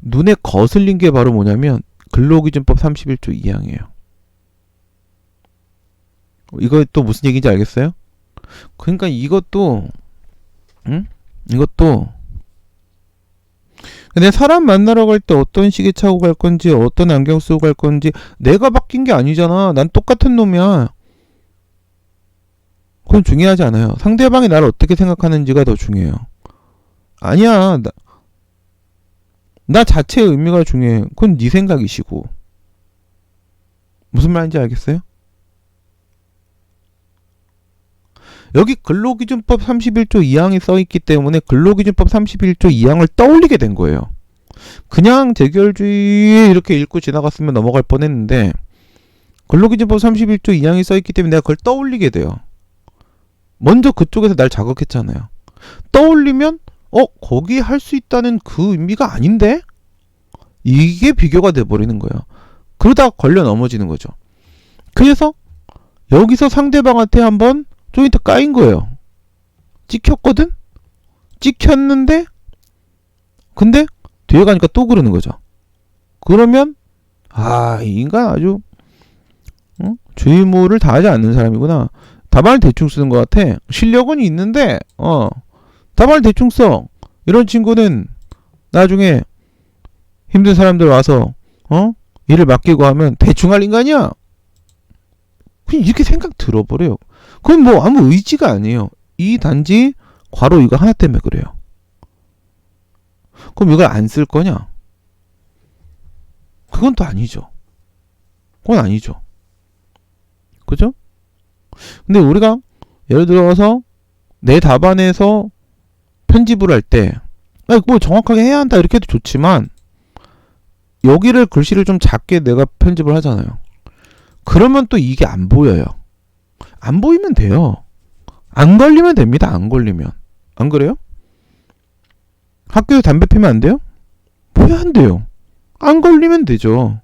눈에 거슬린 게 바로 뭐냐면 근로기준법 31조 2항이에요. 이거 또 무슨 얘기인지 알겠어요? 그러니까 이것도 이것도 내 사람 만나러 갈 때 어떤 시계 차고 갈 건지 어떤 안경 쓰고 갈 건지 내가 바뀐 게 아니잖아. 난 똑같은 놈이야. 그건 중요하지 않아요. 상대방이 나를 어떻게 생각하는지가 더 중요해요. 아니야. 나 자체의 의미가 중요해. 그건 네 생각이시고. 무슨 말인지 알겠어요? 여기 근로기준법 31조 2항이 써있기 때문에 근로기준법 31조 2항을 떠올리게 된 거예요. 그냥 재결주의 이렇게 읽고 지나갔으면 넘어갈 뻔했는데 근로기준법 31조 2항이 써있기 때문에 내가 그걸 떠올리게 돼요. 먼저 그쪽에서 날 자극했잖아요. 떠올리면 거기 할 수 있다는 그 의미가 아닌데? 이게 비교가 돼버리는 거예요. 그러다가 걸려 넘어지는 거죠. 그래서 여기서 상대방한테 한번 조인트 까인 거예요. 찍혔거든? 찍혔는데 근데 뒤에 가니까 또 그러는 거죠. 그러면 이 인간 아주 주의무를 다하지 않는 사람이구나. 답안을 대충 쓰는 것 같아. 실력은 있는데 답안을 대충 써. 이런 친구는 나중에 힘든 사람들 와서 일을 맡기고 하면 대충 할 인간이야. 그냥 이렇게 생각 들어버려요. 그건 뭐 아무 의지가 아니에요. 이 단지 괄호 이거 하나 때문에 그래요. 그럼 이걸 안 쓸 거냐? 그건 또 아니죠. 그건 아니죠. 그죠? 근데 우리가 예를 들어서 내 답안에서 편집을 할 때 뭐 정확하게 해야 한다 이렇게 해도 좋지만 여기를 글씨를 좀 작게 내가 편집을 하잖아요. 그러면 또 이게 안 보여요. 안 보이면 돼요. 안 걸리면 됩니다. 안 걸리면. 안 그래요? 학교에 담배 피면 안 돼요? 왜 안 돼요? 안 걸리면 되죠.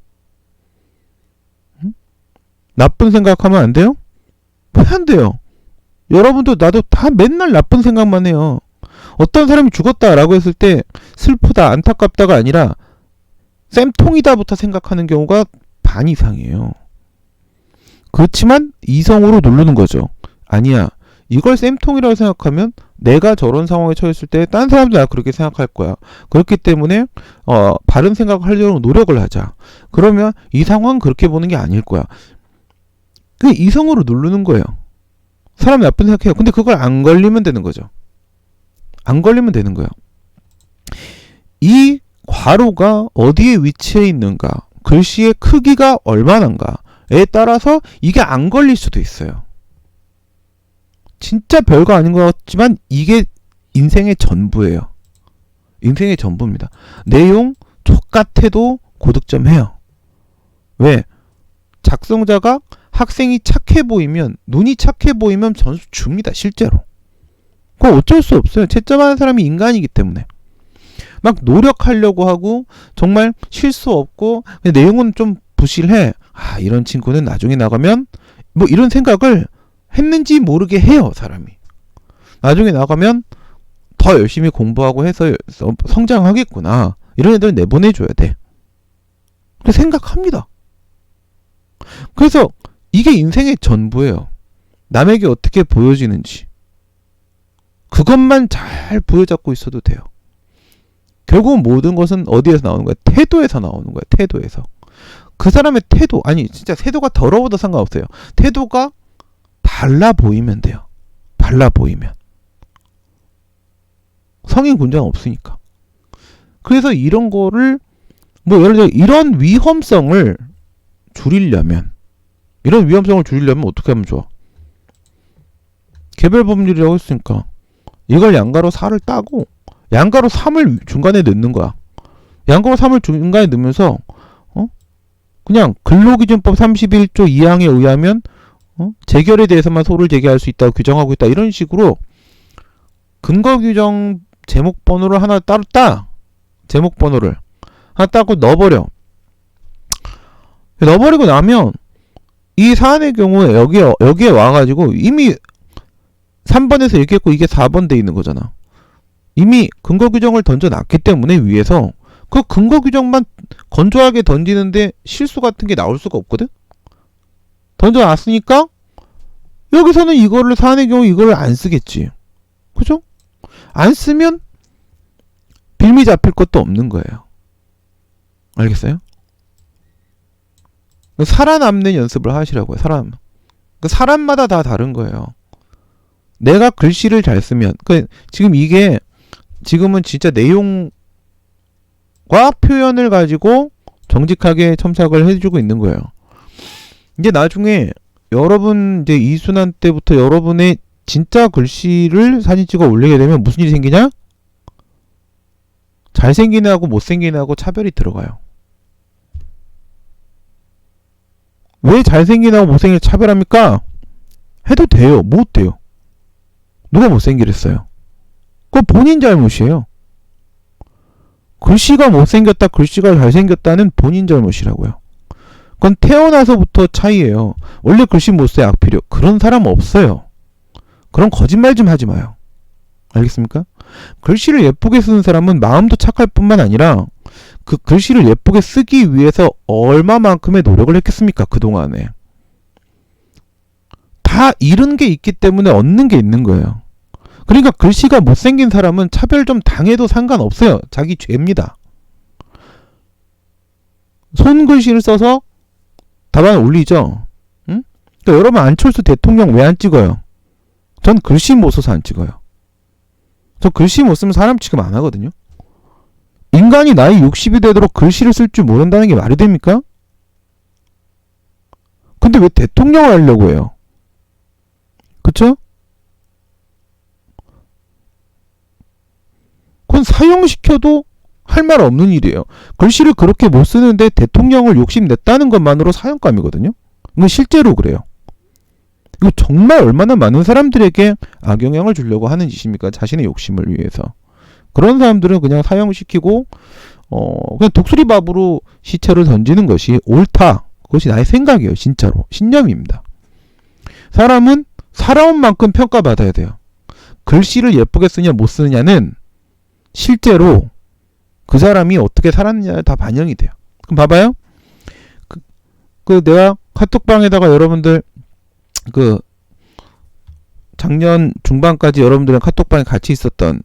나쁜 생각하면 안 돼요? 왜 안 돼요? 여러분도 나도 다 맨날 나쁜 생각만 해요. 어떤 사람이 죽었다라고 했을 때 슬프다, 안타깝다가 아니라 쌤통이다부터 생각하는 경우가 반 이상이에요. 그렇지만 이성으로 누르는 거죠. 아니야. 이걸 쌤통이라고 생각하면 내가 저런 상황에 처했을 때 딴 사람도 나 그렇게 생각할 거야. 그렇기 때문에 바른 생각을 하려고 노력을 하자. 그러면 이 상황은 그렇게 보는 게 아닐 거야. 그냥 이성으로 누르는 거예요. 사람이 나쁜 생각해요. 근데 그걸 안 걸리면 되는 거죠. 안 걸리면 되는 거예요. 이 괄호가 어디에 위치해 있는가, 글씨의 크기가 얼마나인가에 따라서 이게 안 걸릴 수도 있어요. 진짜 별거 아닌 것 같지만 이게 인생의 전부예요. 인생의 전부입니다. 내용 똑같아도 고득점 해요. 왜? 작성자가 학생이 착해 보이면, 눈이 착해 보이면 점수 줍니다. 실제로. 그거 어쩔 수 없어요. 채점하는 사람이 인간이기 때문에. 막 노력하려고 하고 정말 실수 없고 내용은 좀 부실해. 이런 친구는 나중에 나가면 뭐 이런 생각을 했는지 모르게 해요. 사람이. 나중에 나가면 더 열심히 공부하고 해서 성장하겠구나. 이런 애들 내보내줘야 돼. 생각합니다. 그래서 이게 인생의 전부예요. 남에게 어떻게 보여지는지. 그것만 잘 부여잡고 있어도 돼요. 결국 모든 것은 어디에서 나오는 거야? 태도에서 나오는 거야. 태도에서. 그 사람의 태도, 아니 진짜 태도가 더러워도 상관없어요. 태도가 발라 보이면 돼요. 발라 보이면. 성인 군자는 없으니까. 그래서 이런 거를 뭐 예를 들어 이런 위험성을 줄이려면 어떻게 하면 좋아? 개별 법률이라고 했으니까 이걸 양가로 4를 따고 양가로 3을 중간에 넣는 거야. 양가로 3을 중간에 넣으면서 그냥 근로기준법 31조 2항에 의하면 재결에 대해서만 소를 제기할 수 있다고 규정하고 있다. 이런 식으로 근거규정 제목번호를 하나 따로 따. 제목번호를 하나 따고 넣어버려. 넣어버리고 나면 이 사안의 경우에 여기에 와가지고 이미 3번에서 얘기했고 이게 4번 돼 있는 거잖아. 이미 근거 규정을 던져놨기 때문에 위에서 그 근거 규정만 건조하게 던지는데 실수 같은 게 나올 수가 없거든. 던져놨으니까 여기서는 이거를 사안의 경우 이걸 안 쓰겠지. 그죠? 안 쓰면 빌미 잡힐 것도 없는 거예요. 알겠어요? 살아남는 연습을 하시라고요. 사람마다 다 다른 거예요. 내가 글씨를 잘 쓰면 지금 이게 지금은 진짜 내용과 표현을 가지고 정직하게 첨삭을 해주고 있는 거예요. 이제 나중에 여러분 이제 이순환 때부터 여러분의 진짜 글씨를 사진 찍어 올리게 되면 무슨 일이 생기냐? 잘생긴 애하고 못생긴 애하고 차별이 들어가요. 왜 잘생긴 애하고 못생긴 애 차별합니까? 해도 돼요. 못 돼요. 누가 못생기랬어요? 그건 본인 잘못이에요. 글씨가 못생겼다, 글씨가 잘생겼다는 본인 잘못이라고요. 그건 태어나서부터 차이예요. 원래 글씨 못 써요, 악필요. 그런 사람 없어요. 그런 거짓말 좀 하지 마요. 알겠습니까? 글씨를 예쁘게 쓰는 사람은 마음도 착할 뿐만 아니라 그 글씨를 예쁘게 쓰기 위해서 얼마만큼의 노력을 했겠습니까? 그동안에. 다 잃은 게 있기 때문에 얻는 게 있는 거예요. 그러니까 글씨가 못생긴 사람은 차별 좀 당해도 상관없어요. 자기 죄입니다. 손글씨를 써서 답안 올리죠. 응? 그러니까 여러분 안철수 대통령 왜 안 찍어요? 전 글씨 못 써서 안 찍어요. 저 글씨 못 쓰면 사람 취급 안 하거든요. 인간이 나이 60이 되도록 글씨를 쓸 줄 모른다는 게 말이 됩니까? 근데 왜 대통령을 하려고 해요? 그쵸? 그건 사형시켜도 할 말 없는 일이에요. 글씨를 그렇게 못 쓰는데 대통령을 욕심냈다는 것만으로 사형감이거든요. 이건 실제로 그래요. 이거 정말 얼마나 많은 사람들에게 악영향을 주려고 하는 짓입니까? 자신의 욕심을 위해서. 그런 사람들은 그냥 사형시키고 그냥 독수리밥으로 시체를 던지는 것이 옳다. 그것이 나의 생각이에요. 진짜로. 신념입니다. 사람은 살아온 만큼 평가받아야 돼요. 글씨를 예쁘게 쓰냐 못 쓰느냐는 실제로 그 사람이 어떻게 살았느냐에 다 반영이 돼요. 그럼 봐봐요. 내가 카톡방에다가 여러분들 작년 중반까지 여러분들이랑 카톡방에 같이 있었던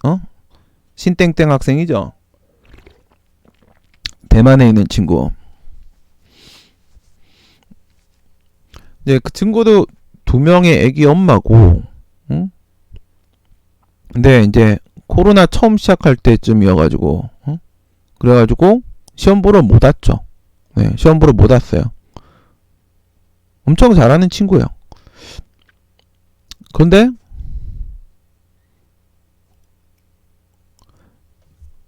신땡땡 학생이죠. 대만에 있는 친구. 이제 그 친구도 2명의 애기 엄마고, 응? 근데 이제 코로나 처음 시작할 때쯤이어가지고, 그래가지고 시험 보러 못 왔죠. 네, 시험 보러 못 왔어요. 엄청 잘하는 친구예요. 그런데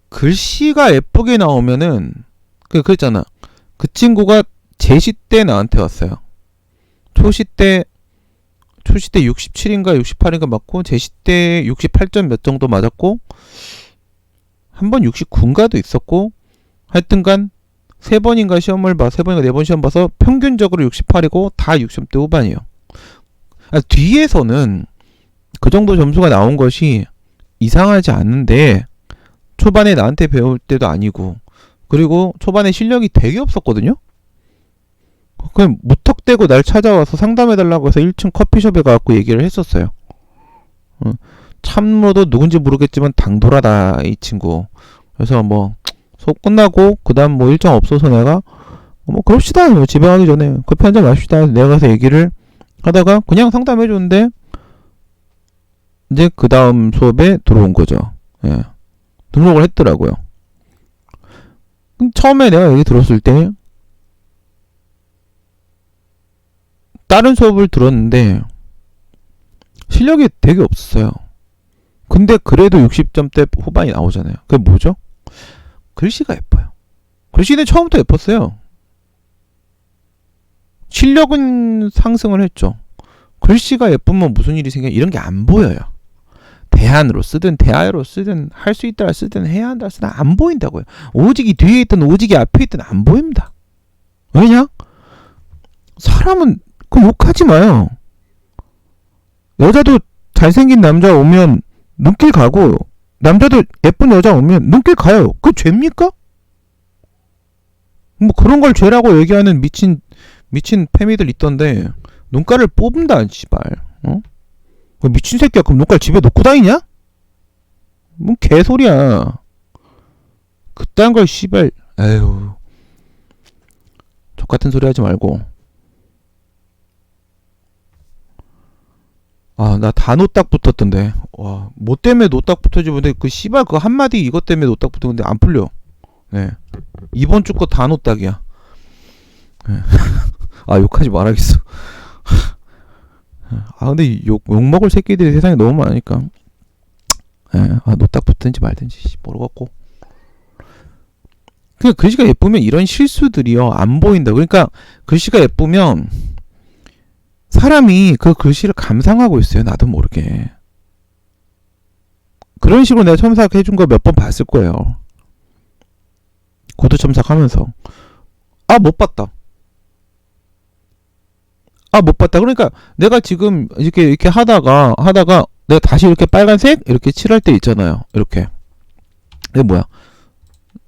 글씨가 예쁘게 나오면은 그랬잖아. 그 친구가 제시 때 나한테 왔어요. 초시 때 67인가 68인가 맞고 제시 때 68점 몇 정도 맞았고 한 번 69인가도 있었고 하여튼간 3번인가 시험을 봐 3번인가 4번 시험 봐서 평균적으로 68이고 다 60대 후반이에요. 뒤에서는 그 정도 점수가 나온 것이 이상하지 않은데 초반에 나한테 배울 때도 아니고 그리고 초반에 실력이 되게 없었거든요. 그냥 무턱대고 날 찾아와서 상담해달라고 해서 1층 커피숍에 가갖고 얘기를 했었어요. 참으로도 누군지 모르겠지만 당돌하다 이 친구. 그래서 뭐 수업 끝나고 그 다음 뭐 일정 없어서 내가 뭐 그럽시다. 뭐 집에 가기 전에 커피 한잔 마십시다. 내가 가서 얘기를 하다가 그냥 상담해줬는데 이제 그 다음 수업에 들어온 거죠. 예. 등록을 했더라고요. 처음에 내가 얘기 들었을 때 다른 수업을 들었는데 실력이 되게 없었어요. 근데 그래도 60점대 후반이 나오잖아요. 그게 뭐죠? 글씨가 예뻐요. 글씨는 처음부터 예뻤어요. 실력은 상승을 했죠. 글씨가 예쁘면 무슨 일이 생겨? 이런 게 안 보여요. 대안으로 쓰든 대하로 쓰든 할 수 있다 쓰든 해야 한다 쓰든 안 보인다고요. 오직이 뒤에 있든 오직이 앞에 있든 안 보입니다. 왜냐? 사람은 그 욕하지 마요. 여자도 잘생긴 남자 오면 눈길 가고 남자도 예쁜 여자 오면 눈길 가요. 그 죄입니까? 뭐 그런 걸 죄라고 얘기하는 미친 패미들 있던데 눈깔을 뽑는다 씨발. 그 미친 새끼야. 그럼 눈깔 집에 놓고 다니냐? 뭔 개소리야. 그딴 걸 씨발. 에휴, 족같은 소리 하지 말고. 아, 나 다 노딱 붙었던데. 와, 뭐 때문에 노딱 붙어지 근데 그 씨발 그 한마디 이것 때문에 노딱 붙었는데 안 풀려. 네. 이번 주 거 다 노딱이야. 네. 아, 욕하지 말아야겠어. 아, 근데 욕먹을 새끼들이 세상에 너무 많으니까. 네. 아, 노딱 붙든지 말든지 모르겠고. 그냥 글씨가 예쁘면 이런 실수들이요 안 보인다. 그러니까 글씨가 예쁘면 사람이 그 글씨를 감상하고 있어요. 나도 모르게. 그런 식으로 내가 첨삭해준 거 몇 번 봤을 거예요. 고도 첨삭하면서 아, 못 봤다. 아, 못 봤다. 그러니까 내가 지금 이렇게 하다가 내가 다시 이렇게 빨간색 이렇게 칠할 때 있잖아요. 이렇게. 이게 뭐야?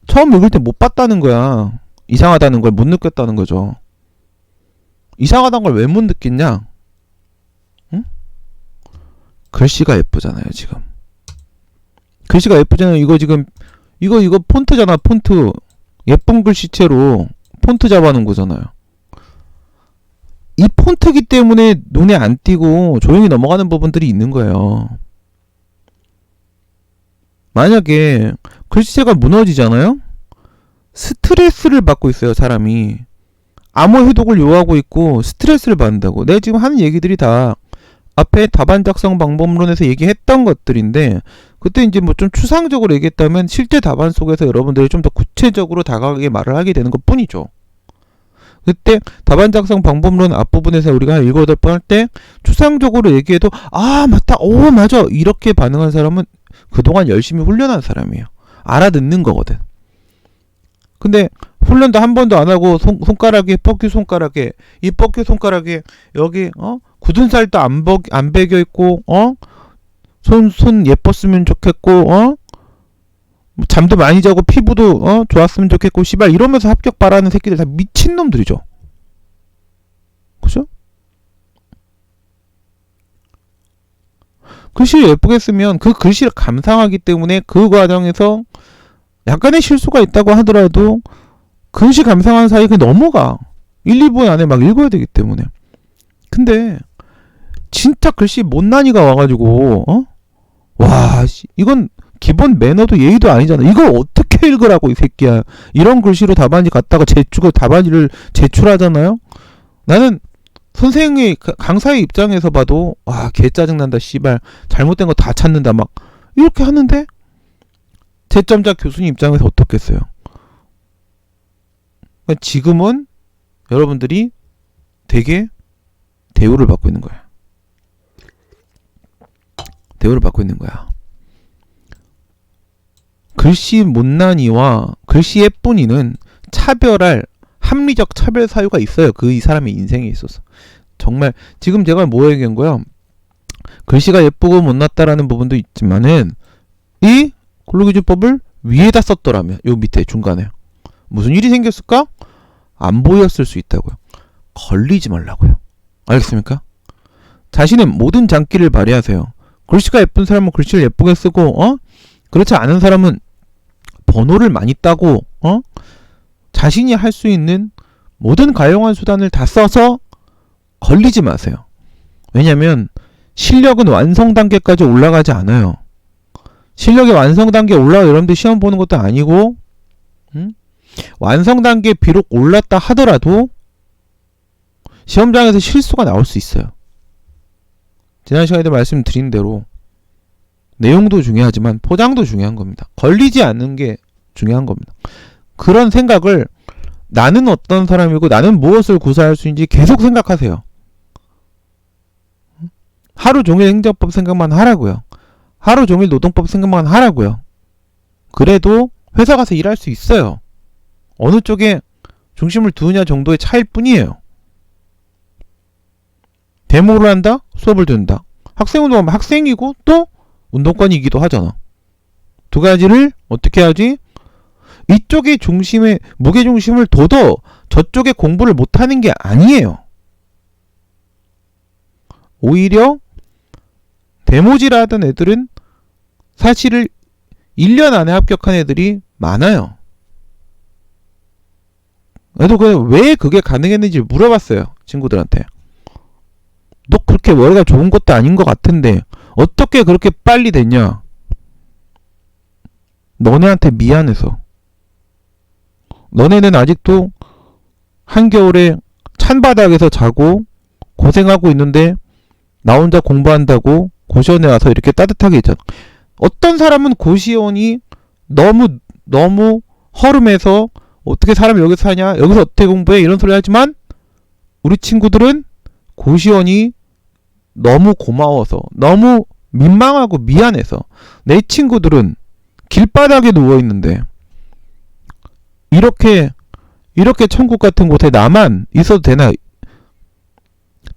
처음 읽을 때 못 봤다는 거야. 이상하다는 걸 못 느꼈다는 거죠. 이상하다는 걸 왜 못 느꼈냐? 응? 글씨가 예쁘잖아요, 지금. 글씨가 예쁘잖아요. 이거 지금 이거 폰트잖아, 폰트. 예쁜 글씨체로 폰트 잡아놓은 거잖아요. 이 폰트기 때문에 눈에 안 띄고 조용히 넘어가는 부분들이 있는 거예요. 만약에 글씨체가 무너지잖아요? 스트레스를 받고 있어요, 사람이. 암호 해독을 요하고 있고 스트레스를 받는다고. 내가 지금 하는 얘기들이 다 앞에 답안 작성 방법론에서 얘기했던 것들인데, 그때 이제 뭐 좀 추상적으로 얘기했다면 실제 답안 속에서 여러분들이 좀 더 구체적으로 다가가게 말을 하게 되는 것 뿐이죠. 그때 답안 작성 방법론 앞부분에서 우리가 7, 8번 할 때 추상적으로 얘기해도 아, 맞다, 오, 맞아, 이렇게 반응한 사람은 그동안 열심히 훈련한 사람이에요. 알아듣는 거거든. 근데 훈련도 한 번도 안 하고 손가락에 뻑큐 손가락에 이 뻑큐 손가락에 여기 굳은 살도 안 배겨 있고 손 예뻤으면 좋겠고 잠도 많이 자고 피부도 좋았으면 좋겠고 씨발 이러면서 합격 바라는 새끼들 다 미친놈들이죠. 그죠? 글씨를 예쁘게 쓰면 그 글씨를 감상하기 때문에 그 과정에서 약간의 실수가 있다고 하더라도 글씨 감상하는 사이에 그냥 넘어가. 1, 2분 안에 막 읽어야 되기 때문에. 근데 진짜 글씨 못난이가 와가지고 와, 이건 기본 매너도 예의도 아니잖아. 이걸 어떻게 읽으라고 이 새끼야. 이런 글씨로 답안지 갖다가 답안지를 제출하잖아요. 나는 선생님이 강사의 입장에서 봐도 와, 개 짜증난다 씨발. 잘못된 거 다 찾는다 막 이렇게 하는데 채점자 교수님 입장에서 어떻겠어요? 그러니까 지금은 여러분들이 되게 대우를 받고 있는 거야. 대우를 받고 있는 거야. 글씨 못난이와 글씨 예쁜이는 차별할 합리적 차별 사유가 있어요. 이 사람의 인생에 있어서. 정말 지금 제가 뭐 얘기한 거야? 글씨가 예쁘고 못났다라는 부분도 있지만은 이 근로기준법을 위에다 썼더라면 요 밑에 중간에 무슨 일이 생겼을까? 안 보였을 수 있다고요. 걸리지 말라고요. 알겠습니까? 자신의 모든 장기를 발휘하세요. 글씨가 예쁜 사람은 글씨를 예쁘게 쓰고 그렇지 않은 사람은 번호를 많이 따고 자신이 할 수 있는 모든 가용한 수단을 다 써서 걸리지 마세요. 왜냐면 실력은 완성 단계까지 올라가지 않아요. 실력의 완성 단계에 올라가 여러분들 시험 보는 것도 아니고 완성 단계에 비록 올랐다 하더라도 시험장에서 실수가 나올 수 있어요. 지난 시간에도 말씀드린 대로 내용도 중요하지만 포장도 중요한 겁니다. 걸리지 않는 게 중요한 겁니다. 그런 생각을 나는 어떤 사람이고 나는 무엇을 구사할 수 있는지 계속 생각하세요. 하루 종일 행정법 생각만 하라고요. 하루 종일 노동법 생각만 하라고요. 그래도 회사 가서 일할 수 있어요. 어느 쪽에 중심을 두느냐 정도의 차이일 뿐이에요. 데모를 한다? 수업을 듣는다. 학생운동하면 학생이고 또 운동권이기도 하잖아. 두 가지를 어떻게 하지? 이쪽의 중심에 무게중심을 둬도 저쪽에 공부를 못하는 게 아니에요. 오히려 대모지라 던 애들은 사실을 1년 안에 합격한 애들이 많아요. 그래도 왜 그게 가능했는지 물어봤어요. 친구들한테. 너 그렇게 머리가 좋은 것도 아닌 것 같은데 어떻게 그렇게 빨리 됐냐? 너네한테 미안해서. 너네는 아직도 한겨울에 찬바닥에서 자고 고생하고 있는데 나 혼자 공부한다고 고시원에 와서 이렇게 따뜻하게 있잖아. 어떤 사람은 고시원이 너무 허름해서 어떻게 사람이 여기서 사냐, 여기서 어떻게 공부해, 이런 소리 하지만 우리 친구들은 고시원이 너무 고마워서, 너무 민망하고 미안해서, 내 친구들은 길바닥에 누워있는데 이렇게 천국 같은 곳에 나만 있어도 되나?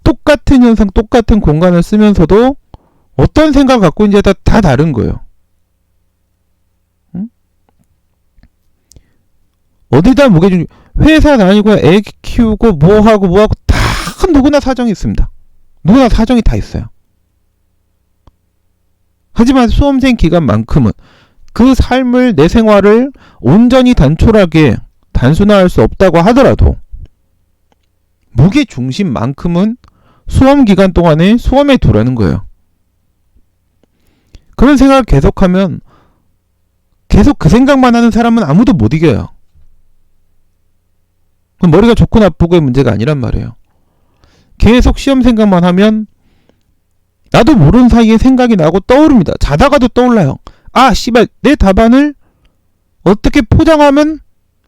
똑같은 현상, 똑같은 공간을 쓰면서도 어떤 생각을 갖고 있는지 다 다른 거예요. 응? 어디다 무게중심, 회사 다니고 애 키우고 뭐하고 다 누구나 사정이 있습니다. 누구나 사정이 다 있어요. 하지만 수험생 기간만큼은 그 삶을, 내 생활을 온전히 단순화할 수 없다고 하더라도 무게중심만큼은 수험 기간 동안에 수험에 두라는 거예요. 그런 생각을 계속하면 계속 그 생각만 하는 사람은 아무도 못 이겨요. 머리가 좋고 나쁘고의 문제가 아니란 말이에요. 계속 시험 생각만 하면 나도 모르는 사이에 생각이 나고 떠오릅니다. 자다가도 떠올라요. 아, 씨발, 내 답안을 어떻게 포장하면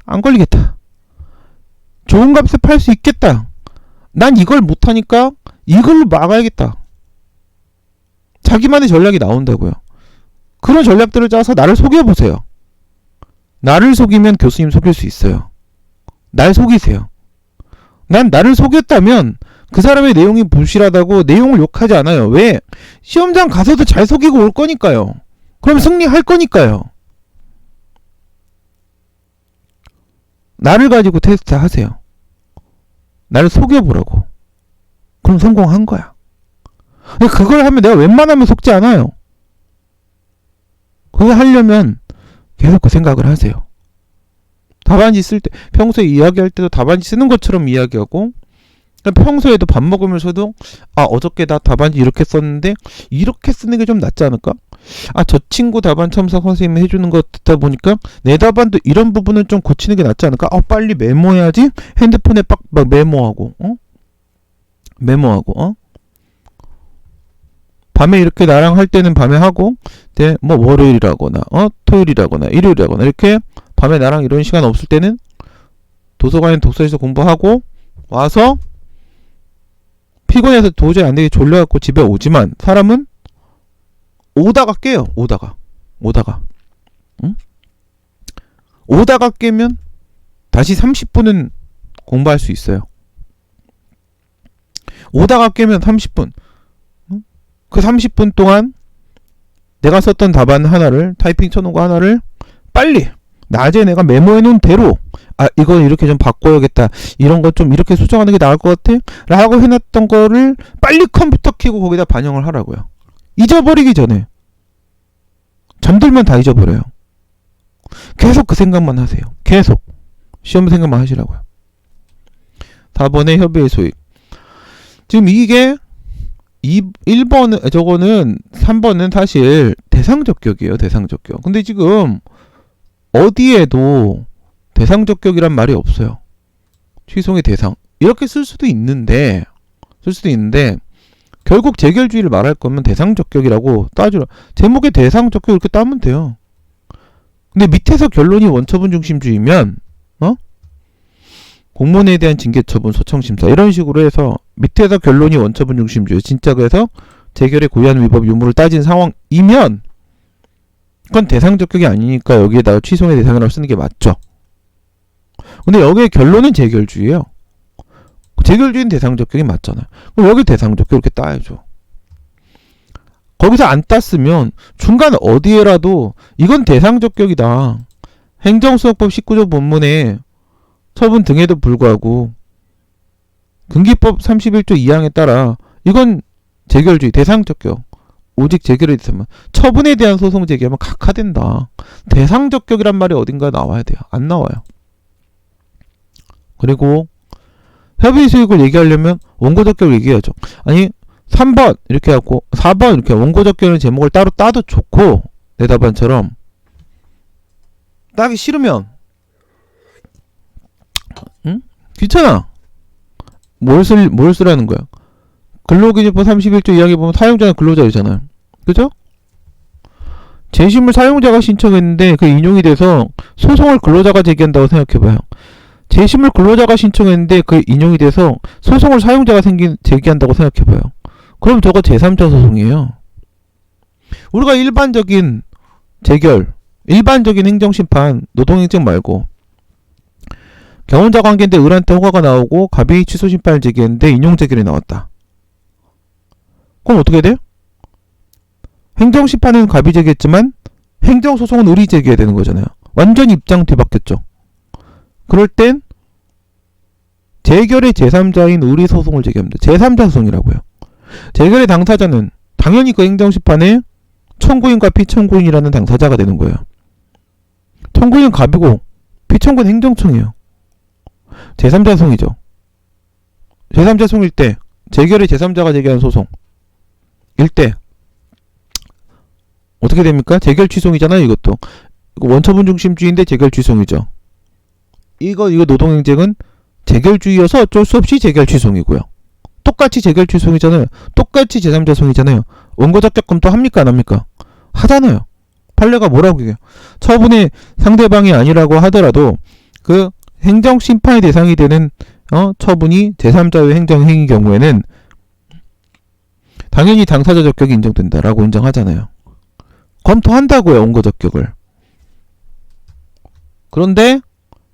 안 걸리겠다. 좋은 값에 팔 수 있겠다. 난 이걸 못하니까 이걸로 막아야겠다. 자기만의 전략이 나온다고요. 그런 전략들을 짜서 나를 속여보세요. 나를 속이면 교수님 속일 수 있어요. 날 속이세요. 난 나를 속였다면 그 사람의 내용이 부실하다고 내용을 욕하지 않아요. 왜? 시험장 가서도 잘 속이고 올 거니까요. 그럼 승리할 거니까요. 나를 가지고 테스트 하세요. 나를 속여보라고. 그럼 성공한 거야. 근데 그걸 하면 내가 웬만하면 속지 않아요. 그거 하려면 계속 그 생각을 하세요. 답안지 쓸 때, 평소에 이야기할 때도 답안지 쓰는 것처럼 이야기하고, 평소에도 밥 먹으면서도 어저께 나 답안지 이렇게 썼는데 이렇게 쓰는 게 좀 낫지 않을까? 저 친구 답안 첨삭 선생님이 해주는 거 듣다 보니까 내 답안도 이런 부분은 좀 고치는 게 낫지 않을까? 빨리 메모해야지. 핸드폰에 막 메모하고 밤에 이렇게 나랑 할 때는 밤에 하고, 뭐 월요일이라거나 토요일이라거나 일요일이라거나 이렇게 밤에 나랑 이런 시간 없을 때는 도서관에 독서실에서 공부하고 와서 피곤해서 도저히 안되게 졸려갖고 집에 오지만 사람은 오다가 깨요. 오다가 응? 오다가 깨면 다시 30분은 공부할 수 있어요. 오다가 깨면 30분, 응? 그 30분 동안 내가 썼던 답안 하나를, 타이핑 쳐놓은 거 하나를 빨리 낮에 내가 메모해놓은 대로 이건 이렇게 좀 바꿔야겠다, 이런 거 좀 이렇게 수정하는 게 나을 것 같아 라고 해놨던 거를 빨리 컴퓨터 켜고 거기다 반영을 하라고요. 잊어버리기 전에. 잠들면 다 잊어버려요. 계속 그 생각만 하세요. 계속 시험 생각만 하시라고요. 4번의 협의의 소익. 지금 이게 1번은, 저거는 3번은 사실 대상적격이에요. 대상적격. 근데 지금 어디에도 대상적격이란 말이 없어요. 취송의 대상. 이렇게 쓸 수도 있는데 결국 재결주의를 말할 거면 대상적격이라고 따주라. 제목에 대상적격 이렇게 따면 돼요. 근데 밑에서 결론이 원처분 중심주의면 공무원에 대한 징계처분, 소청심사 이런 식으로 해서 밑에서 결론이 원처분 중심주의, 진짜 그래서 재결의 고의한 위법 유무를 따진 상황이면 그건 대상적격이 아니니까 여기에다가 취송의 대상이라고 쓰는 게 맞죠. 근데 여기에 결론은 재결주의예요. 재결주의는 대상적격이 맞잖아요. 그럼 여기 대상적격 이렇게 따야죠. 거기서 안 땄으면 중간 어디에라도 이건 대상적격이다. 행정수역법 19조 본문에 처분 등에도 불구하고 금기법 31조 2항에 따라 이건 재결주의 대상적격. 오직 재결이 있으면 처분에 대한 소송 제기하면 각하된다. 대상적격이란 말이 어딘가에 나와야 돼요. 안 나와요. 그리고 협의수익을 얘기하려면 원고적격을 얘기해야죠. 아니 3번 이렇게 하고 4번 이렇게 원고적격의 제목을 따로 따도 좋고 내 답안처럼 따기 싫으면 응? 귀찮아. 뭘 쓰라는 거야? 근로기준법 31조 2항에 보면 사용자는 근로자이잖아요. 그죠? 재심을 사용자가 신청했는데 그 인용이 돼서 소송을 근로자가 제기한다고 생각해봐요. 재심을 근로자가 신청했는데 그 인용이 돼서 소송을 사용자가 제기한다고 생각해봐요. 그럼 저거 제3자 소송이에요. 우리가 일반적인 재결, 일반적인 행정심판, 노동행정 말고 경험자 관계인데 을한테 허가가 나오고 갑이 취소심판을 제기했는데 인용재결이 나왔다. 그럼 어떻게 돼요? 행정심판은 갑이 제기했지만 행정소송은 을이 제기해야 되는 거잖아요. 완전히 입장 뒤바뀌었죠. 그럴 땐 재결의 제3자인 을이 소송을 제기합니다. 제3자 소송이라고요. 재결의 당사자는 당연히 그 행정심판의 청구인과 피청구인이라는 당사자가 되는 거예요. 청구인은 갑이고 피청구는 행정청이에요. 제3자 소송이죠. 제3자 소송일 때 재결의 제3자가 제기하는 소송 일 때 어떻게 됩니까? 재결 취소이잖아요. 이것도 원처분 중심주의인데 재결 취소이죠. 이거 노동행정은 재결주의여서 어쩔 수 없이 재결 취소이고요. 똑같이 재결 취소이잖아요. 똑같이 제3자 소송이잖아요. 원고적격검토 합니까 안 합니까? 하잖아요. 판례가 뭐라고 얘기해요? 처분의 상대방이 아니라고 하더라도 그 행정심판의 대상이 되는 처분이 제3자의 행정행위 경우에는 당연히 당사자 적격이 인정된다라고 인정하잖아요. 검토한다고요. 원고적격을. 그런데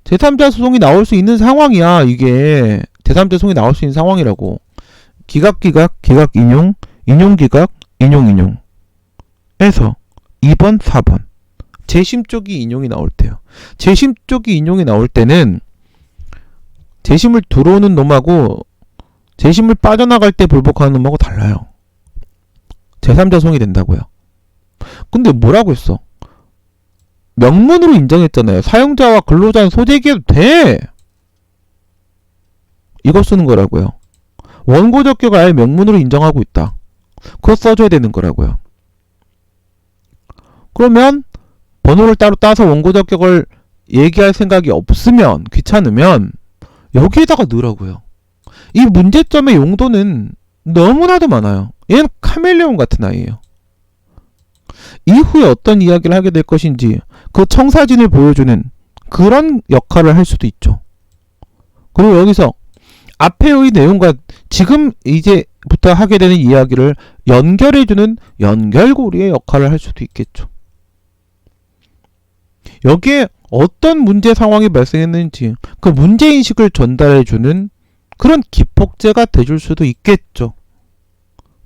제3자 소송이 나올 수 있는 상황이야. 이게 제3자 소송이 나올 수 있는 상황이라고. 기각기각, 기각인용, 인용기각, 인용인용 에서 2번, 4번 재심 쪽이 인용이 나올 때요. 재심 쪽이 인용이 나올 때는 재심을 들어오는 놈하고 재심을 빠져나갈 때 불복하는 놈하고 달라요. 제3자 소송이 된다고요. 근데 뭐라고 했어? 명문으로 인정했잖아요. 사용자와 근로자는 소재기해도 돼. 이거 쓰는 거라고요. 원고적격을 아예 명문으로 인정하고 있다. 그거 써줘야 되는 거라고요. 그러면 번호를 따로 따서 원고적격을 얘기할 생각이 없으면 귀찮으면 여기에다가 넣으라고요. 이 문제점의 용도는 너무나도 많아요. 얘는 카멜레온 같은 아이예요. 이후에 어떤 이야기를 하게 될 것인지 그 청사진을 보여주는 그런 역할을 할 수도 있죠. 그리고 여기서 앞에의 내용과 지금 이제부터 하게 되는 이야기를 연결해주는 연결고리의 역할을 할 수도 있겠죠. 여기에 어떤 문제 상황이 발생했는지 그 문제인식을 전달해주는 그런 기폭제가 돼줄 수도 있겠죠.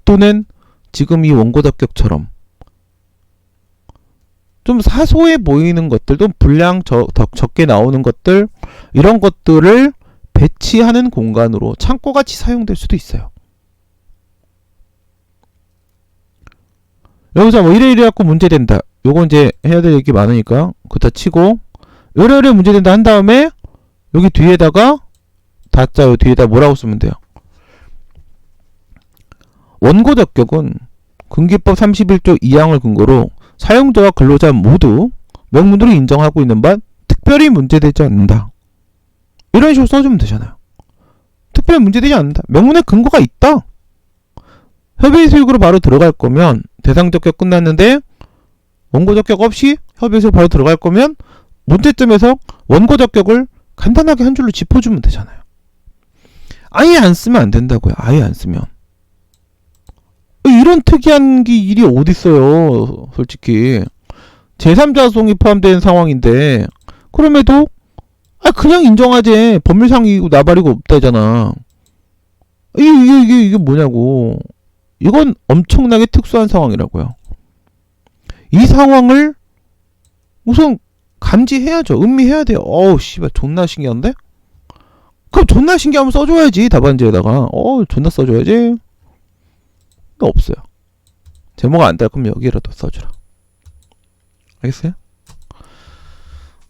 또는 지금 이 원고적격처럼 좀 사소해 보이는 것들, 또 분량 적게 나오는 것들, 이런 것들을 배치하는 공간으로 창고같이 사용될 수도 있어요. 여기서 뭐 이래 갖고 문제된다. 요거 이제 해야 될 얘기 많으니까 그다 치고 이래 문제된다 한 다음에 여기 뒤에다가 다짜요. 뒤에다 뭐라고 쓰면 돼요? 원고적격은 금기법 31조 2항을 근거로 사용자와 근로자 모두 명문으로 인정하고 있는 바 특별히 문제되지 않는다. 이런 식으로 써주면 되잖아요. 특별히 문제되지 않는다. 명문의 근거가 있다. 협의 수익으로 바로 들어갈 거면 대상적격 끝났는데 원고적격 없이 협의 수익 바로 들어갈 거면 문제점에서 원고적격을 간단하게 한 줄로 짚어주면 되잖아요. 아예 안 쓰면 안 된다고요. 아예 안 쓰면. 이런 특이한 일이 어딨어요. 솔직히 제3자 소송이 포함된 상황인데 그럼에도 그냥 인정하지. 법률상이고 나발이고 없다잖아. 이게 뭐냐고. 이건 엄청나게 특수한 상황이라고요. 이 상황을 우선 감지해야죠. 음미해야 돼요. 어우 씨발 존나 신기한데? 그럼 존나 신기하면 써줘야지. 답안지에다가 존나 써줘야지. 없어요. 제목 안 될 거면 여기라도 써주라. 알겠어요?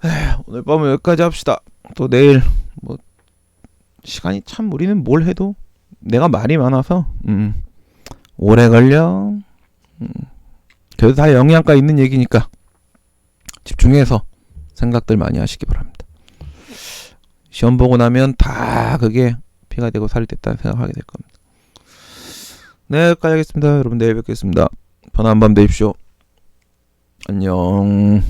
에휴, 오늘 밤은 여기까지 합시다. 또 내일 뭐 시간이 참 우리는 뭘 해도 내가 말이 많아서 오래 걸려. 그래도 다 영양가 있는 얘기니까 집중해서 생각들 많이 하시기 바랍니다. 시험 보고 나면 다 그게 피가 되고 살이 됐다는 생각하게 될 겁니다. 네, 여기까지 하겠습니다. 여러분 내일 뵙겠습니다. 편안한 밤 되십시오. 안녕.